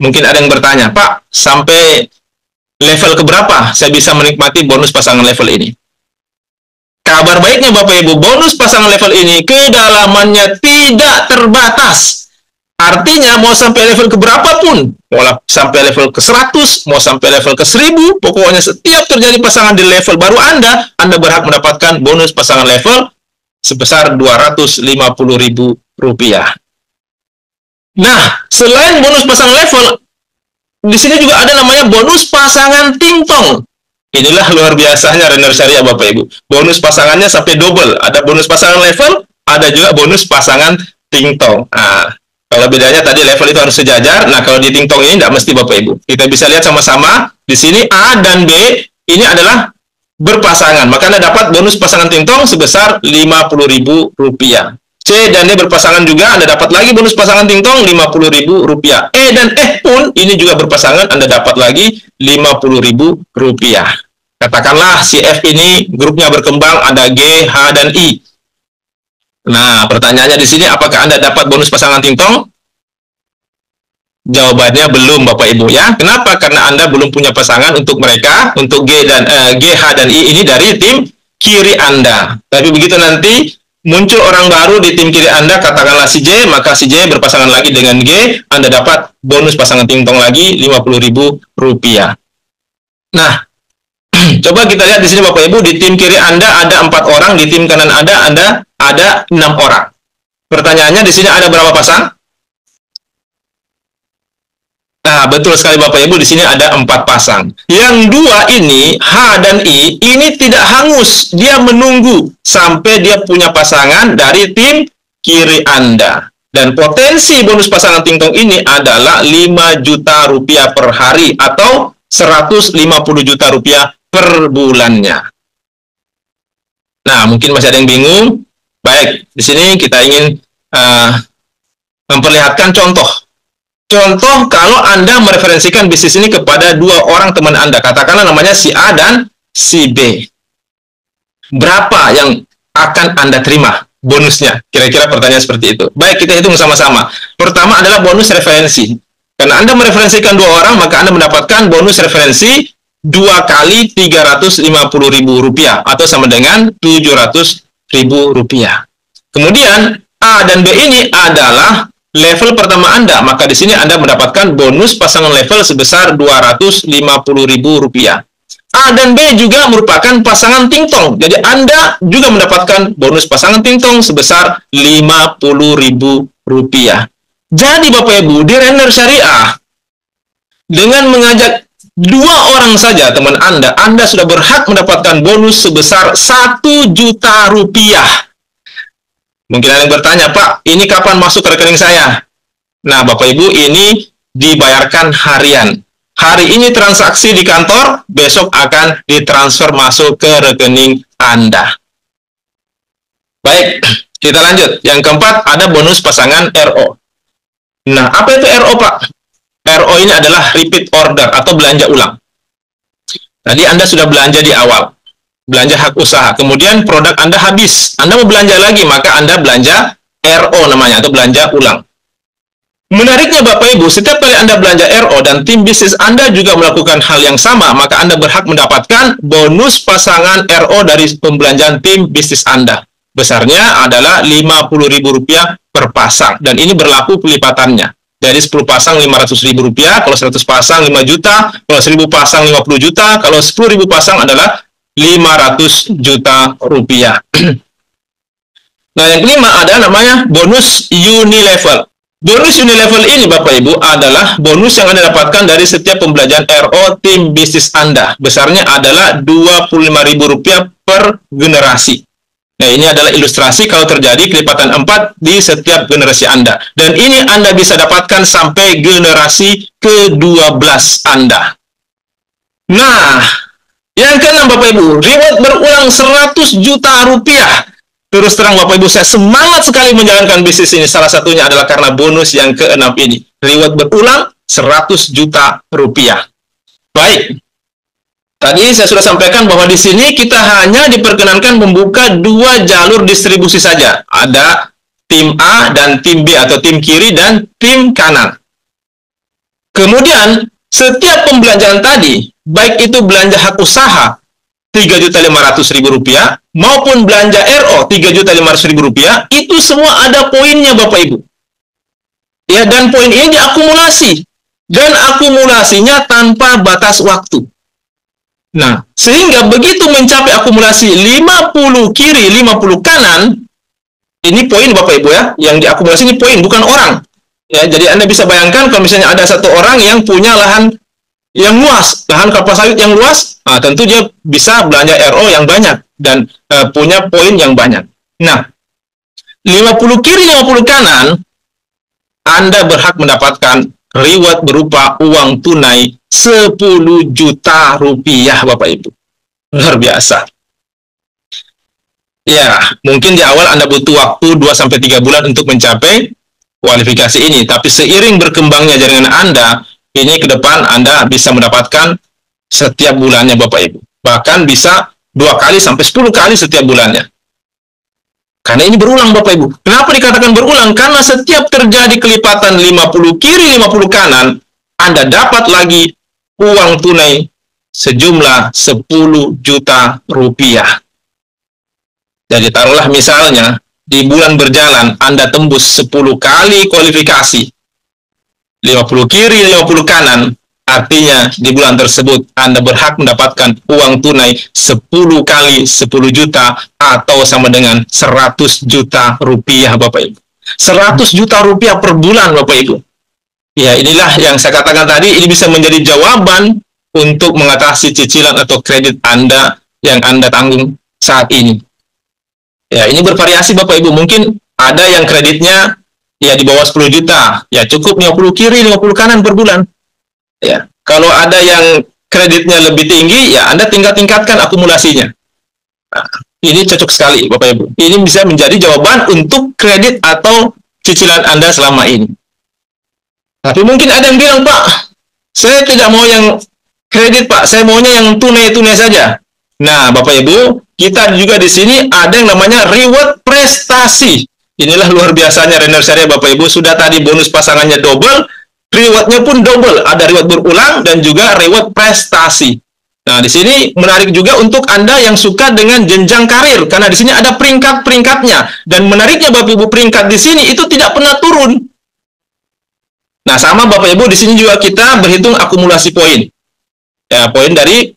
S1: mungkin ada yang bertanya, Pak, sampai level keberapa saya bisa menikmati bonus pasangan level ini? Kabar baiknya Bapak Ibu, bonus pasangan level ini kedalamannya tidak terbatas. Artinya mau sampai level keberapa pun, mau sampai level ke 100, mau sampai level ke 1000, pokoknya setiap terjadi pasangan di level baru Anda berhak mendapatkan bonus pasangan level sebesar Rp250.000. Nah, selain bonus pasangan level, di sini juga ada namanya bonus pasangan tingtong. Inilah luar biasanya Renner Syariah Bapak Ibu. Bonus pasangannya sampai double. Ada bonus pasangan level, ada juga bonus pasangan tingtong. Nah, kalau bedanya tadi level itu harus sejajar. Nah, kalau di tingtong ini tidak mesti Bapak Ibu. Kita bisa lihat sama-sama. Di sini A dan B ini adalah berpasangan. Maka Anda dapat bonus pasangan tingtong sebesar Rp50.000. C dan D berpasangan juga. Anda dapat lagi bonus pasangan tingtong Rp50.000. E dan F pun ini juga berpasangan. Anda dapat lagi Rp50.000. Katakanlah si F ini grupnya berkembang. Ada G, H, dan I. Nah, pertanyaannya di sini, apakah Anda dapat bonus pasangan tingtong? Jawabannya belum, Bapak Ibu ya. Kenapa? Karena Anda belum punya pasangan untuk mereka, untuk G, H, dan I ini dari tim kiri Anda. Tapi begitu nanti muncul orang baru di tim kiri Anda, katakanlah si J, maka si J berpasangan lagi dengan G, Anda dapat bonus pasangan tingtong lagi Rp50.000. Nah, coba kita lihat di sini Bapak Ibu, di tim kiri Anda ada 4 orang, di tim kanan Anda ada 6 orang. Pertanyaannya di sini ada berapa pasang? Nah, betul sekali Bapak Ibu, di sini ada 4 pasang. Yang 2 ini, H dan I, ini tidak hangus. Dia menunggu sampai dia punya pasangan dari tim kiri Anda. Dan potensi bonus pasangan ting tong ini adalah 5 juta rupiah per hari atau 150 juta rupiah per bulannya. Nah, mungkin masih ada yang bingung. Baik, di sini kita ingin memperlihatkan contoh. Contoh kalau Anda mereferensikan bisnis ini kepada 2 orang teman Anda. Katakanlah namanya si A dan si B. Berapa yang akan Anda terima bonusnya? Kira-kira pertanyaan seperti itu. Baik, kita hitung sama-sama. Pertama adalah bonus referensi. Karena Anda mereferensikan 2 orang, maka Anda mendapatkan bonus referensi 2 kali Rp350.000 atau sama dengan Rp700.000. Kemudian A dan B ini adalah level pertama Anda, maka di sini Anda mendapatkan bonus pasangan level sebesar Rp250.000. A dan B juga merupakan pasangan tingtong. Jadi Anda juga mendapatkan bonus pasangan tingtong sebesar Rp50.000. Jadi Bapak Ibu, di Render Syariah, dengan mengajak 2 orang saja teman Anda sudah berhak mendapatkan bonus sebesar Rp1 juta. Mungkin ada yang bertanya, Pak, ini kapan masuk ke rekening saya? Nah, Bapak Ibu, ini dibayarkan harian. Hari ini transaksi di kantor, besok akan ditransfer masuk ke rekening Anda. Baik, kita lanjut. Yang keempat, ada bonus pasangan RO. Nah, apa itu RO, Pak? RO ini adalah repeat order atau belanja ulang. Tadi Anda sudah belanja di awal, belanja hak usaha. Kemudian produk Anda habis. Anda mau belanja lagi, maka Anda belanja RO namanya, atau belanja ulang. Menariknya Bapak Ibu, setiap kali Anda belanja RO dan tim bisnis Anda juga melakukan hal yang sama, maka Anda berhak mendapatkan bonus pasangan RO dari pembelanjaan tim bisnis Anda. Besarnya adalah Rp50.000 per pasang. Dan ini berlaku pelipatannya. Dari 10 pasang Rp500.000, kalau 100 pasang 5 juta, kalau 1000 pasang 50 juta, kalau 10.000 pasang adalah Rp500 juta. Nah, yang kelima ada namanya bonus unilevel. Bonus unilevel ini Bapak Ibu adalah bonus yang Anda dapatkan dari setiap pembelanjaan RO tim bisnis Anda. Besarnya adalah Rp25.000 per generasi. Nah, ini adalah ilustrasi kalau terjadi kelipatan 4 di setiap generasi Anda. Dan ini Anda bisa dapatkan sampai generasi ke-12 Anda. Nah, yang keenam Bapak Ibu, reward berulang Rp100 juta. Terus terang Bapak Ibu, saya semangat sekali menjalankan bisnis ini. Salah satunya adalah karena bonus yang keenam ini. Reward berulang Rp100 juta. Baik. Tadi saya sudah sampaikan bahwa di sini kita hanya diperkenankan membuka 2 jalur distribusi saja. Ada tim A dan tim B, atau tim kiri dan tim kanan. Kemudian, setiap pembelanjaan tadi, baik itu belanja hak usaha Rp3.500.000 maupun belanja RO Rp3.500.000, itu semua ada poinnya Bapak Ibu. Ya, dan poin ini diakumulasi. Dan akumulasinya tanpa batas waktu. Nah, sehingga begitu mencapai akumulasi 50 kiri, 50 kanan, ini poin Bapak Ibu ya, yang diakumulasi ini poin, bukan orang. Ya, jadi Anda bisa bayangkan kalau misalnya ada satu orang yang punya lahan yang luas, lahan kelapa sawit yang luas, nah, tentu dia bisa belanja RO yang banyak dan punya poin yang banyak. Nah, 50 kiri, 50 kanan, Anda berhak mendapatkan reward berupa uang tunai Rp10 juta, Bapak Ibu. Luar biasa. Ya, mungkin di awal Anda butuh waktu 2-3 bulan untuk mencapai kualifikasi ini, tapi seiring berkembangnya jaringan Anda, ini ke depan Anda bisa mendapatkan setiap bulannya Bapak Ibu. Bahkan bisa 2 kali sampai 10 kali setiap bulannya. Karena ini berulang Bapak Ibu. Kenapa dikatakan berulang? Karena setiap terjadi kelipatan 50 kiri, 50 kanan, Anda dapat lagi uang tunai sejumlah Rp10 juta. Jadi taruhlah misalnya, di bulan berjalan Anda tembus 10 kali kualifikasi, 50 kiri, 50 kanan, artinya di bulan tersebut Anda berhak mendapatkan uang tunai 10 kali 10 juta atau sama dengan Rp100 juta Bapak Ibu. Rp100 juta per bulan Bapak Ibu. Ya, inilah yang saya katakan tadi, ini bisa menjadi jawaban untuk mengatasi cicilan atau kredit Anda yang Anda tanggung saat ini. Ya, ini bervariasi Bapak Ibu. Mungkin ada yang kreditnya Ya, di bawah 10 juta. Ya, cukup 50 kiri, 50 kanan per bulan. Ya, kalau ada yang kreditnya lebih tinggi, ya Anda tinggal tingkatkan akumulasinya. Nah, ini cocok sekali, Bapak Ibu. Ini bisa menjadi jawaban untuk kredit atau cicilan Anda selama ini. Tapi mungkin ada yang bilang, Pak, saya tidak mau yang kredit, Pak. Saya maunya yang tunai-tunai saja. Nah, Bapak Ibu, kita juga di sini ada yang namanya reward prestasi. Inilah luar biasanya Renner Syariah, Bapak Ibu. Sudah tadi bonus pasangannya double, rewardnya pun double. Ada reward berulang dan juga reward prestasi. Nah, di sini menarik juga untuk Anda yang suka dengan jenjang karir, karena di sini ada peringkat-peringkatnya. Dan menariknya Bapak Ibu, peringkat di sini itu tidak pernah turun. Nah, sama Bapak Ibu, di sini juga kita berhitung akumulasi poin. Ya, poin dari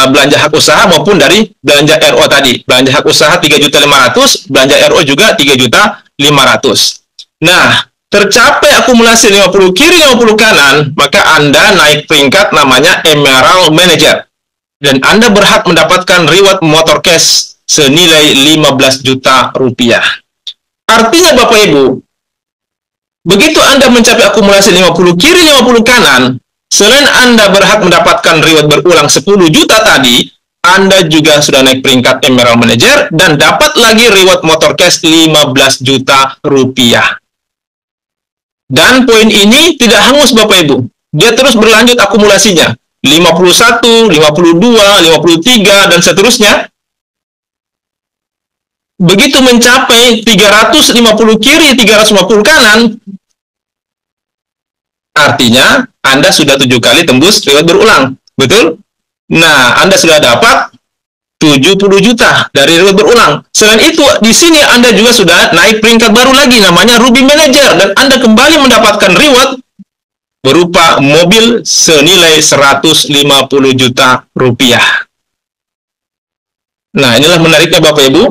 S1: belanja hak usaha maupun dari belanja RO tadi. Belanja hak usaha 3.500.000, belanja RO juga 3.500.000. Nah, tercapai akumulasi 50 kiri 50 kanan, maka Anda naik peringkat namanya Emerald Manager. Dan Anda berhak mendapatkan reward motor cash senilai 15 juta rupiah. Artinya Bapak Ibu, begitu Anda mencapai akumulasi 50 kiri 50 kanan, selain Anda berhak mendapatkan reward berulang 10 juta tadi, Anda juga sudah naik peringkat Emerald Manager dan dapat lagi reward motor cash 15 juta rupiah. Dan poin ini tidak hangus Bapak Ibu. Dia terus berlanjut akumulasinya. 51, 52, 53, dan seterusnya. Begitu mencapai 350 kiri, 350 kanan, artinya Anda sudah 7 kali tembus reward berulang. Betul? Nah, Anda sudah dapat 70 juta dari reward berulang. Selain itu, di sini Anda juga sudah naik peringkat baru lagi, namanya Ruby Manager. Dan Anda kembali mendapatkan reward berupa mobil senilai 150 juta rupiah. Nah, inilah menariknya Bapak Ibu.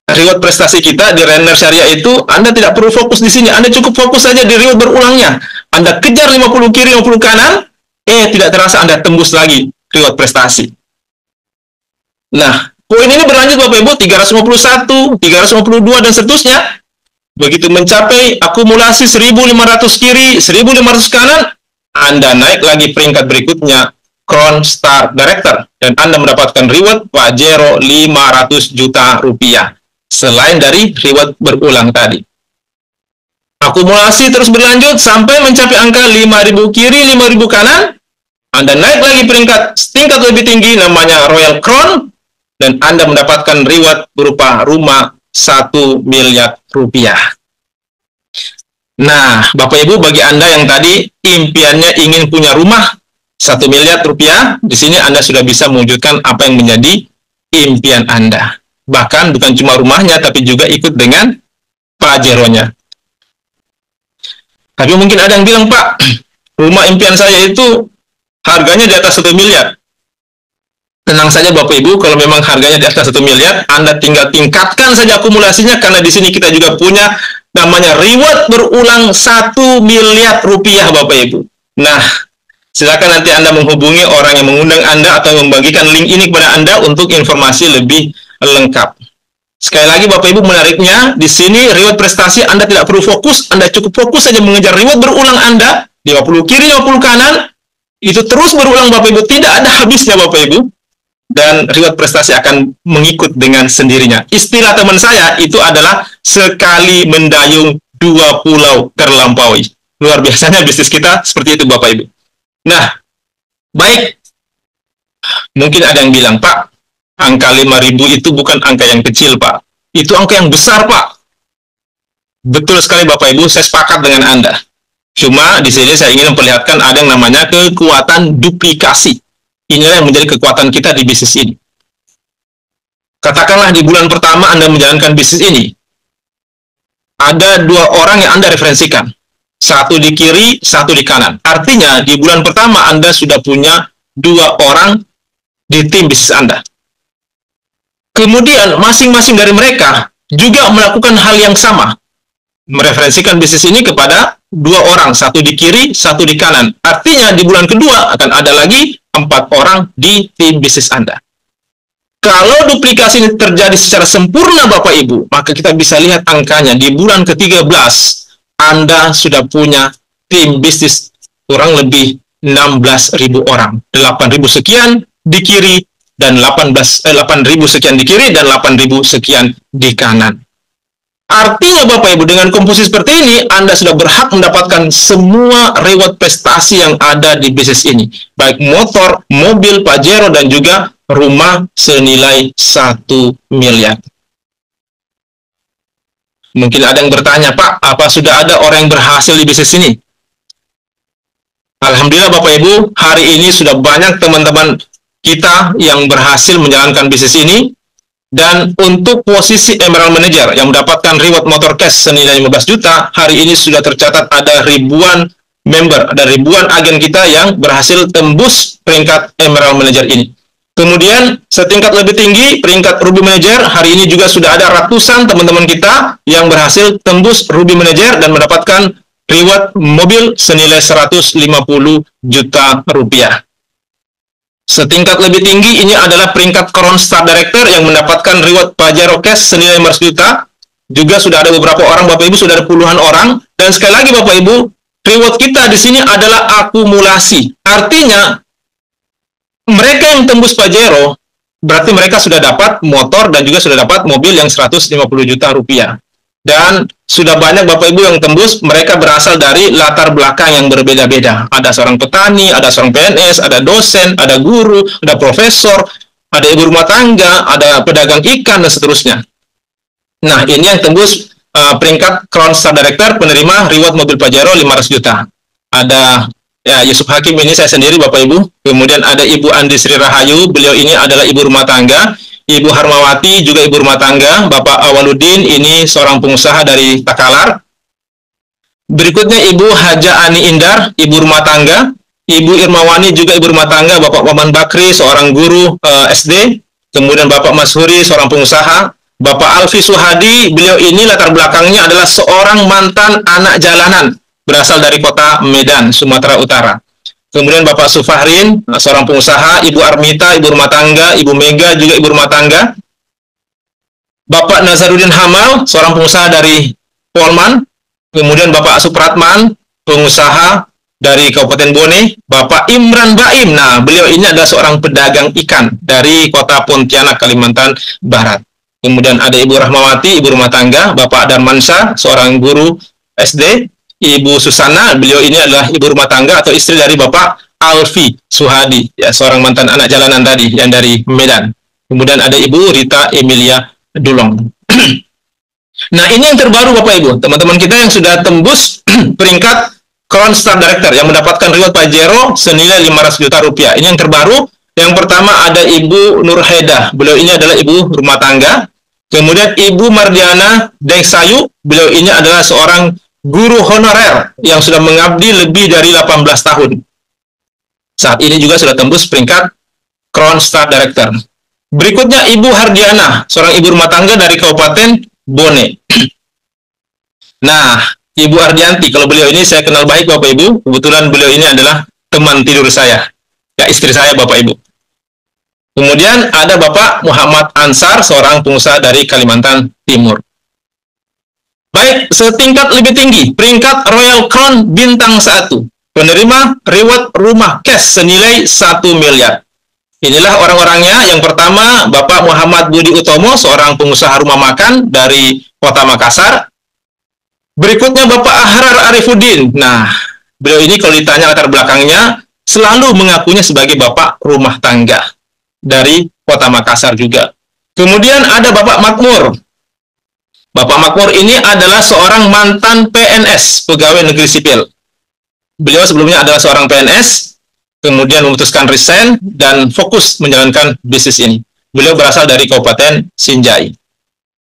S1: Reward prestasi kita di Renner Syariah itu, Anda tidak perlu fokus di sini. Anda cukup fokus saja di reward berulangnya. Anda kejar 50 kiri, 50 kanan, tidak terasa Anda tembus lagi reward prestasi. Nah, poin ini berlanjut Bapak Ibu, 351, 352, dan seterusnya. Begitu mencapai akumulasi 1.500 kiri, 1.500 kanan, Anda naik lagi peringkat berikutnya, Crown Star Director. Dan Anda mendapatkan reward Pajero 500 juta rupiah. Selain dari reward berulang tadi. Akumulasi terus berlanjut sampai mencapai angka 5.000 kiri, 5.000 kanan. Anda naik lagi peringkat tingkat lebih tinggi, namanya Royal Crown. Dan Anda mendapatkan reward berupa rumah 1 miliar rupiah. Nah, Bapak Ibu, bagi Anda yang tadi impiannya ingin punya rumah 1 miliar rupiah, di sini Anda sudah bisa mewujudkan apa yang menjadi impian Anda. Bahkan bukan cuma rumahnya, tapi juga ikut dengan Pajero-nya. Tapi mungkin ada yang bilang, Pak, rumah impian saya itu harganya di atas 1 miliar. Tenang saja Bapak Ibu, kalau memang harganya di atas 1 miliar, Anda tinggal tingkatkan saja akumulasinya, karena di sini kita juga punya namanya reward berulang 1 miliar rupiah Bapak Ibu. Nah, silakan nanti Anda menghubungi orang yang mengundang Anda atau membagikan link ini kepada Anda untuk informasi lebih lengkap. Sekali lagi Bapak Ibu, menariknya di sini reward prestasi Anda tidak perlu fokus, Anda cukup fokus saja mengejar reward berulang Anda, 50 kiri, 50 kanan, itu terus berulang Bapak Ibu, tidak ada habisnya Bapak Ibu. Dan reward prestasi akan mengikut dengan sendirinya. Istilah teman saya itu adalah sekali mendayung 2 pulau terlampaui. Luar biasanya bisnis kita seperti itu Bapak Ibu. Nah, baik. Mungkin ada yang bilang, Pak, angka 5.000 itu bukan angka yang kecil, Pak. Itu angka yang besar, Pak. Betul sekali Bapak Ibu, saya sepakat dengan Anda. Cuma di sini saya ingin memperlihatkan ada yang namanya kekuatan duplikasi. Inilah yang menjadi kekuatan kita di bisnis ini. Katakanlah di bulan pertama Anda menjalankan bisnis ini, ada 2 orang yang Anda referensikan. Satu di kiri, satu di kanan. Artinya, di bulan pertama Anda sudah punya 2 orang di tim bisnis Anda. Kemudian, masing-masing dari mereka juga melakukan hal yang sama. Mereferensikan bisnis ini kepada 2 orang, satu di kiri, satu di kanan. Artinya, di bulan kedua akan ada lagi 4 orang di tim bisnis Anda. Kalau duplikasi ini terjadi secara sempurna Bapak Ibu, maka kita bisa lihat angkanya di bulan ke-13 Anda sudah punya tim bisnis kurang lebih 16.000 orang. 8.000 sekian di kiri dan 8.000 sekian di kiri dan 8.000 sekian di kanan. Artinya Bapak Ibu, dengan komposisi seperti ini, Anda sudah berhak mendapatkan semua reward prestasi yang ada di bisnis ini. Baik motor, mobil, Pajero, dan juga rumah senilai 1 miliar. Mungkin ada yang bertanya, Pak, apa sudah ada orang yang berhasil di bisnis ini? Alhamdulillah Bapak Ibu, hari ini sudah banyak teman-teman kita yang berhasil menjalankan bisnis ini. Dan untuk posisi Emerald Manager yang mendapatkan reward motor cash senilai 15 juta, hari ini sudah tercatat ada ribuan member, ada ribuan agen kita yang berhasil tembus peringkat Emerald Manager ini. Kemudian setingkat lebih tinggi, peringkat Ruby Manager, hari ini juga sudah ada ratusan teman-teman kita yang berhasil tembus Ruby Manager dan mendapatkan reward mobil senilai 150 juta rupiah. Setingkat lebih tinggi, ini adalah peringkat Crown Star Director yang mendapatkan reward Pajero Cash senilai 15 juta. Juga sudah ada beberapa orang, Bapak Ibu, sudah ada puluhan orang. Dan sekali lagi, Bapak Ibu, reward kita di sini adalah akumulasi. Artinya, mereka yang tembus Pajero, berarti mereka sudah dapat motor dan juga sudah dapat mobil yang 150 juta rupiah. Dan sudah banyak Bapak Ibu yang tembus, mereka berasal dari latar belakang yang berbeda-beda. Ada seorang petani, ada seorang PNS, ada dosen, ada guru, ada profesor, ada ibu rumah tangga, ada pedagang ikan, dan seterusnya. Nah, ini yang tembus peringkat Crown Star Director penerima reward mobil Pajero 500 juta. Ada ya, Yusuf Hakim, ini saya sendiri Bapak Ibu. Kemudian ada Ibu Andi Sri Rahayu, beliau ini adalah ibu rumah tangga. Ibu Harmawati juga ibu rumah tangga. Bapak Awaludin ini seorang pengusaha dari Takalar. Berikutnya Ibu Haja Ani Indar, ibu rumah tangga. Ibu Irmawani juga ibu rumah tangga. Bapak Waman Bakri, seorang guru SD. Kemudian Bapak Mashuri, seorang pengusaha. Bapak Alfi Suhadi, beliau ini latar belakangnya adalah seorang mantan anak jalanan, berasal dari kota Medan, Sumatera Utara. Kemudian Bapak Sufahrin, seorang pengusaha. Ibu Armita, ibu rumah tangga. Ibu Mega juga ibu rumah tangga. Bapak Nazarudin Hamal, seorang pengusaha dari Polman. Kemudian Bapak Supratman, pengusaha dari Kabupaten Bone. Bapak Imran Baim, nah beliau ini adalah seorang pedagang ikan dari kota Pontianak, Kalimantan Barat. Kemudian ada Ibu Rahmawati, ibu rumah tangga. Bapak Darmansyah, seorang guru SD. Ibu Susana, beliau ini adalah ibu rumah tangga atau istri dari Bapak Alfi Suhadi, ya, seorang mantan anak jalanan tadi yang dari Medan. Kemudian ada Ibu Rita Emilia Dulong. Nah, ini yang terbaru Bapak Ibu, teman-teman kita yang sudah tembus peringkat Crown Star Director yang mendapatkan reward Pajero senilai 500 juta rupiah. Ini yang terbaru. Yang pertama ada Ibu Nurhedah, beliau ini adalah ibu rumah tangga. Kemudian Ibu Mardiana Dengsayu, beliau ini adalah seorang guru honorer yang sudah mengabdi lebih dari 18 tahun. Saat ini juga sudah tembus peringkat Crown Star Director. Berikutnya Ibu Hardiana, seorang ibu rumah tangga dari Kabupaten Bone. Nah, Ibu Ardianti, kalau beliau ini saya kenal baik Bapak Ibu, kebetulan beliau ini adalah teman tidur saya, ya istri saya Bapak Ibu. Kemudian ada Bapak Muhammad Ansar, seorang pengusaha dari Kalimantan Timur. Baik, setingkat lebih tinggi, peringkat Royal Crown Bintang 1, penerima reward rumah cash senilai 1 miliar. Inilah orang-orangnya. Yang pertama, Bapak Muhammad Budi Utomo, seorang pengusaha rumah makan dari Kota Makassar. Berikutnya Bapak Ahrar Arifuddin. Nah, beliau ini kalau ditanya latar belakangnya, selalu mengakunya sebagai Bapak rumah tangga dari Kota Makassar juga. Kemudian ada Bapak Makmur. Bapak Makmur ini adalah seorang mantan PNS, pegawai negeri sipil. Beliau sebelumnya adalah seorang PNS, kemudian memutuskan resign dan fokus menjalankan bisnis ini. Beliau berasal dari Kabupaten Sinjai.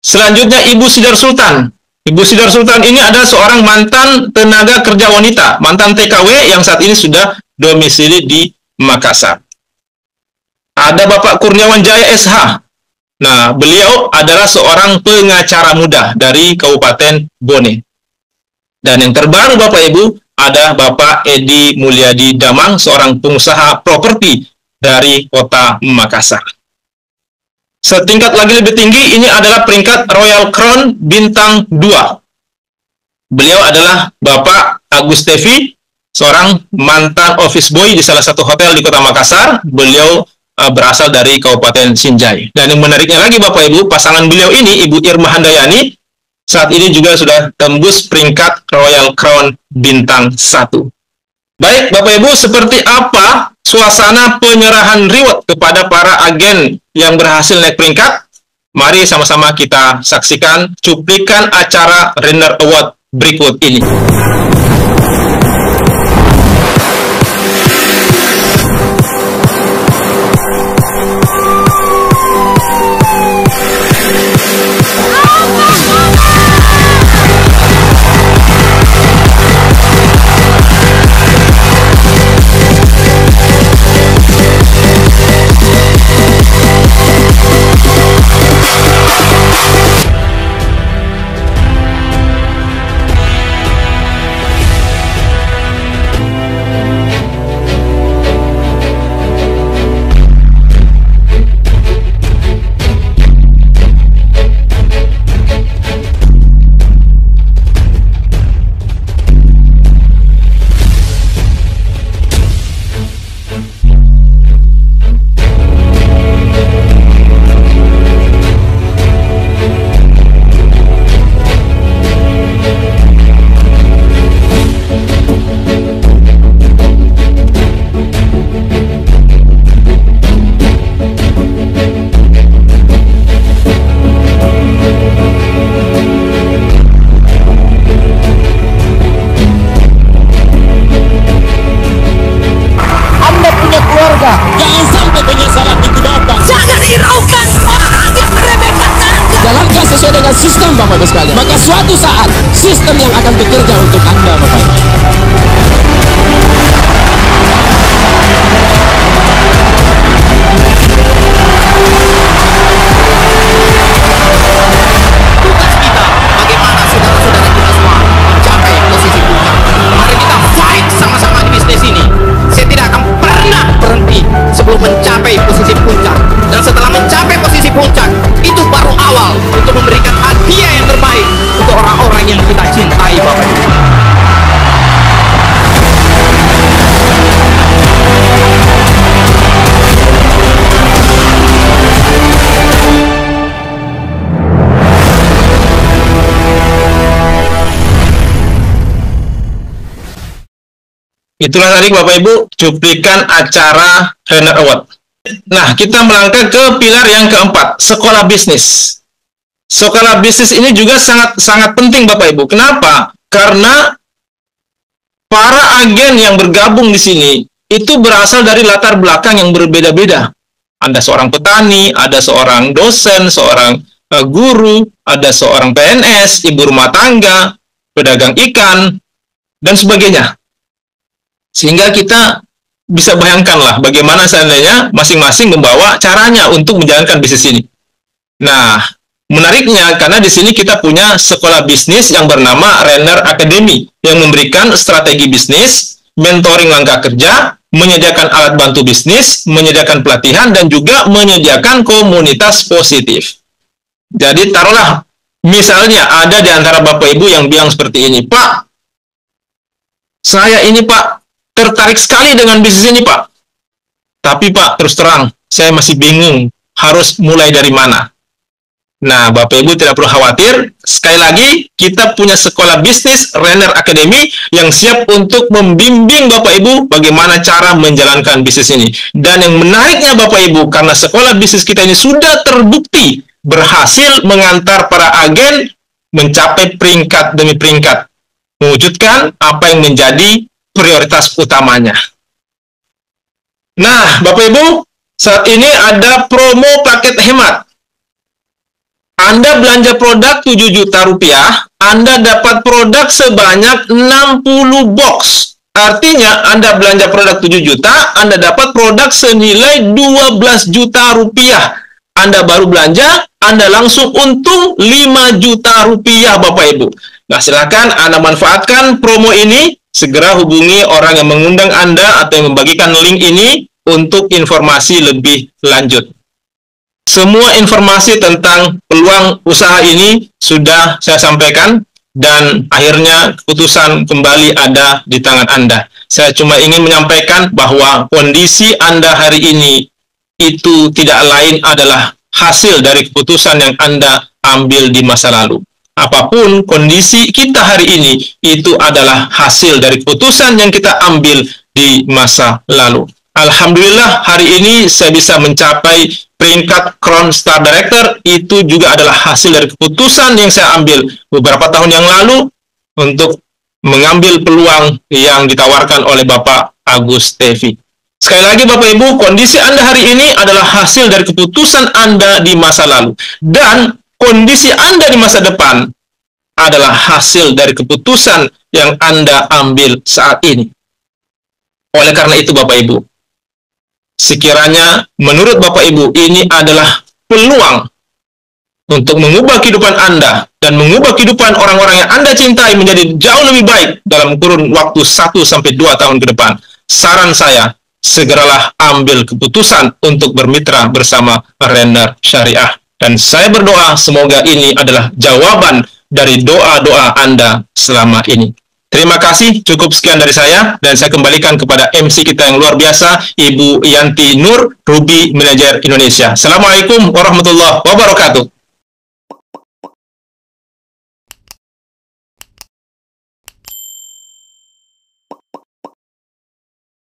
S1: Selanjutnya Ibu Sidar Sultan. Ibu Sidar Sultan ini adalah seorang mantan tenaga kerja wanita, mantan TKW yang saat ini sudah domisili di Makassar. Ada Bapak Kurniawan Jaya SH. Nah, beliau adalah seorang pengacara muda dari Kabupaten Bone. Dan yang terbaru Bapak Ibu, ada Bapak Edi Mulyadi Damang, seorang pengusaha properti dari Kota Makassar. Setingkat lagi lebih tinggi, ini adalah peringkat Royal Crown Bintang 2. Beliau adalah Bapak Agus Tevi, seorang mantan office boy di salah satu hotel di Kota Makassar. Beliau berasal dari Kabupaten Sinjai. Dan yang menariknya lagi Bapak Ibu, pasangan beliau ini, Ibu Irma Handayani, saat ini juga sudah tembus peringkat Royal Crown Bintang 1. Baik Bapak Ibu, seperti apa suasana penyerahan reward kepada para agen yang berhasil naik peringkat? Mari sama-sama kita saksikan cuplikan acara Renner Award berikut ini.
S2: Sistem Bapak Ibu sekalian, maka suatu saat sistem yang akan bekerja untuk Anda Bapak Ibu. Tugas kita, bagaimana saudara-saudara kita semua mencapai posisi puncak. Mari kita fight sama-sama di bisnis ini. Saya tidak akan pernah berhenti sebelum mencapai posisi puncak. Dan setelah mencapai posisi puncak, itu baru awal untuk memberikan hadiah yang terbaik untuk orang-orang yang kita cintai Bapak Ibu.
S1: Itulah tadi Bapak Ibu cuplikan acara Renner Award. Nah, kita melangkah ke pilar yang keempat, sekolah bisnis. Sekolah bisnis ini juga sangat penting Bapak Ibu. Kenapa? Karena para agen yang bergabung di sini itu berasal dari latar belakang yang berbeda-beda. Ada seorang petani, ada seorang dosen, seorang guru, ada seorang PNS, ibu rumah tangga, pedagang ikan, dan sebagainya. Sehingga kita bisa bayangkanlah bagaimana seandainya masing-masing membawa caranya untuk menjalankan bisnis ini. Nah, menariknya karena di sini kita punya sekolah bisnis yang bernama Renner Academy yang memberikan strategi bisnis, mentoring langkah kerja, menyediakan alat bantu bisnis, menyediakan pelatihan, dan juga menyediakan komunitas positif. Jadi taruhlah misalnya ada di antara Bapak Ibu yang bilang seperti ini, Pak, saya ini Pak tertarik sekali dengan bisnis ini Pak. Tapi Pak, terus terang, saya masih bingung harus mulai dari mana. Nah, Bapak Ibu tidak perlu khawatir. Sekali lagi, kita punya sekolah bisnis Renner Academy yang siap untuk membimbing Bapak Ibu bagaimana cara menjalankan bisnis ini. Dan yang menariknya Bapak Ibu, karena sekolah bisnis kita ini sudah terbukti berhasil mengantar para agen mencapai peringkat demi peringkat, mewujudkan apa yang menjadi prioritas utamanya. Nah, Bapak Ibu, saat ini ada promo paket hemat. Anda belanja produk 7 juta rupiah, Anda dapat produk sebanyak 60 box. Artinya, Anda belanja produk 7 juta, Anda dapat produk senilai 12 juta rupiah. Anda baru belanja, Anda langsung untung 5 juta rupiah, Bapak Ibu. Nah, silakan Anda manfaatkan promo ini. Segera hubungi orang yang mengundang Anda atau yang membagikan link ini untuk informasi lebih lanjut. Semua informasi tentang peluang usaha ini sudah saya sampaikan. dan akhirnya keputusan kembali ada di tangan Anda. Saya cuma ingin menyampaikan bahwa kondisi Anda hari ini itu tidak lain adalah hasil dari keputusan yang Anda ambil di masa lalu. Apapun kondisi kita hari ini, itu adalah hasil dari keputusan yang kita ambil di masa lalu. Alhamdulillah, hari ini saya bisa mencapai peringkat Crown Star Director. Itu juga adalah hasil dari keputusan yang saya ambil beberapa tahun yang lalu untuk mengambil peluang yang ditawarkan oleh Bapak Agus Tevi. Sekali lagi Bapak Ibu, kondisi Anda hari ini adalah hasil dari keputusan Anda di masa lalu. Dan kondisi Anda di masa depan adalah hasil dari keputusan yang Anda ambil saat ini. Oleh karena itu Bapak Ibu, sekiranya menurut Bapak Ibu ini adalah peluang untuk mengubah kehidupan Anda dan mengubah kehidupan orang-orang yang Anda cintai menjadi jauh lebih baik dalam kurun waktu 1-2 tahun ke depan. Saran saya, segeralah ambil keputusan untuk bermitra bersama Renner Syariah. Dan saya berdoa semoga ini adalah jawaban dari doa-doa Anda selama ini. Terima kasih, cukup sekian dari saya, dan saya kembalikan kepada MC kita yang luar biasa, Ibu Yanti Nur, Ruby Manager Indonesia. Assalamualaikum warahmatullahi wabarakatuh.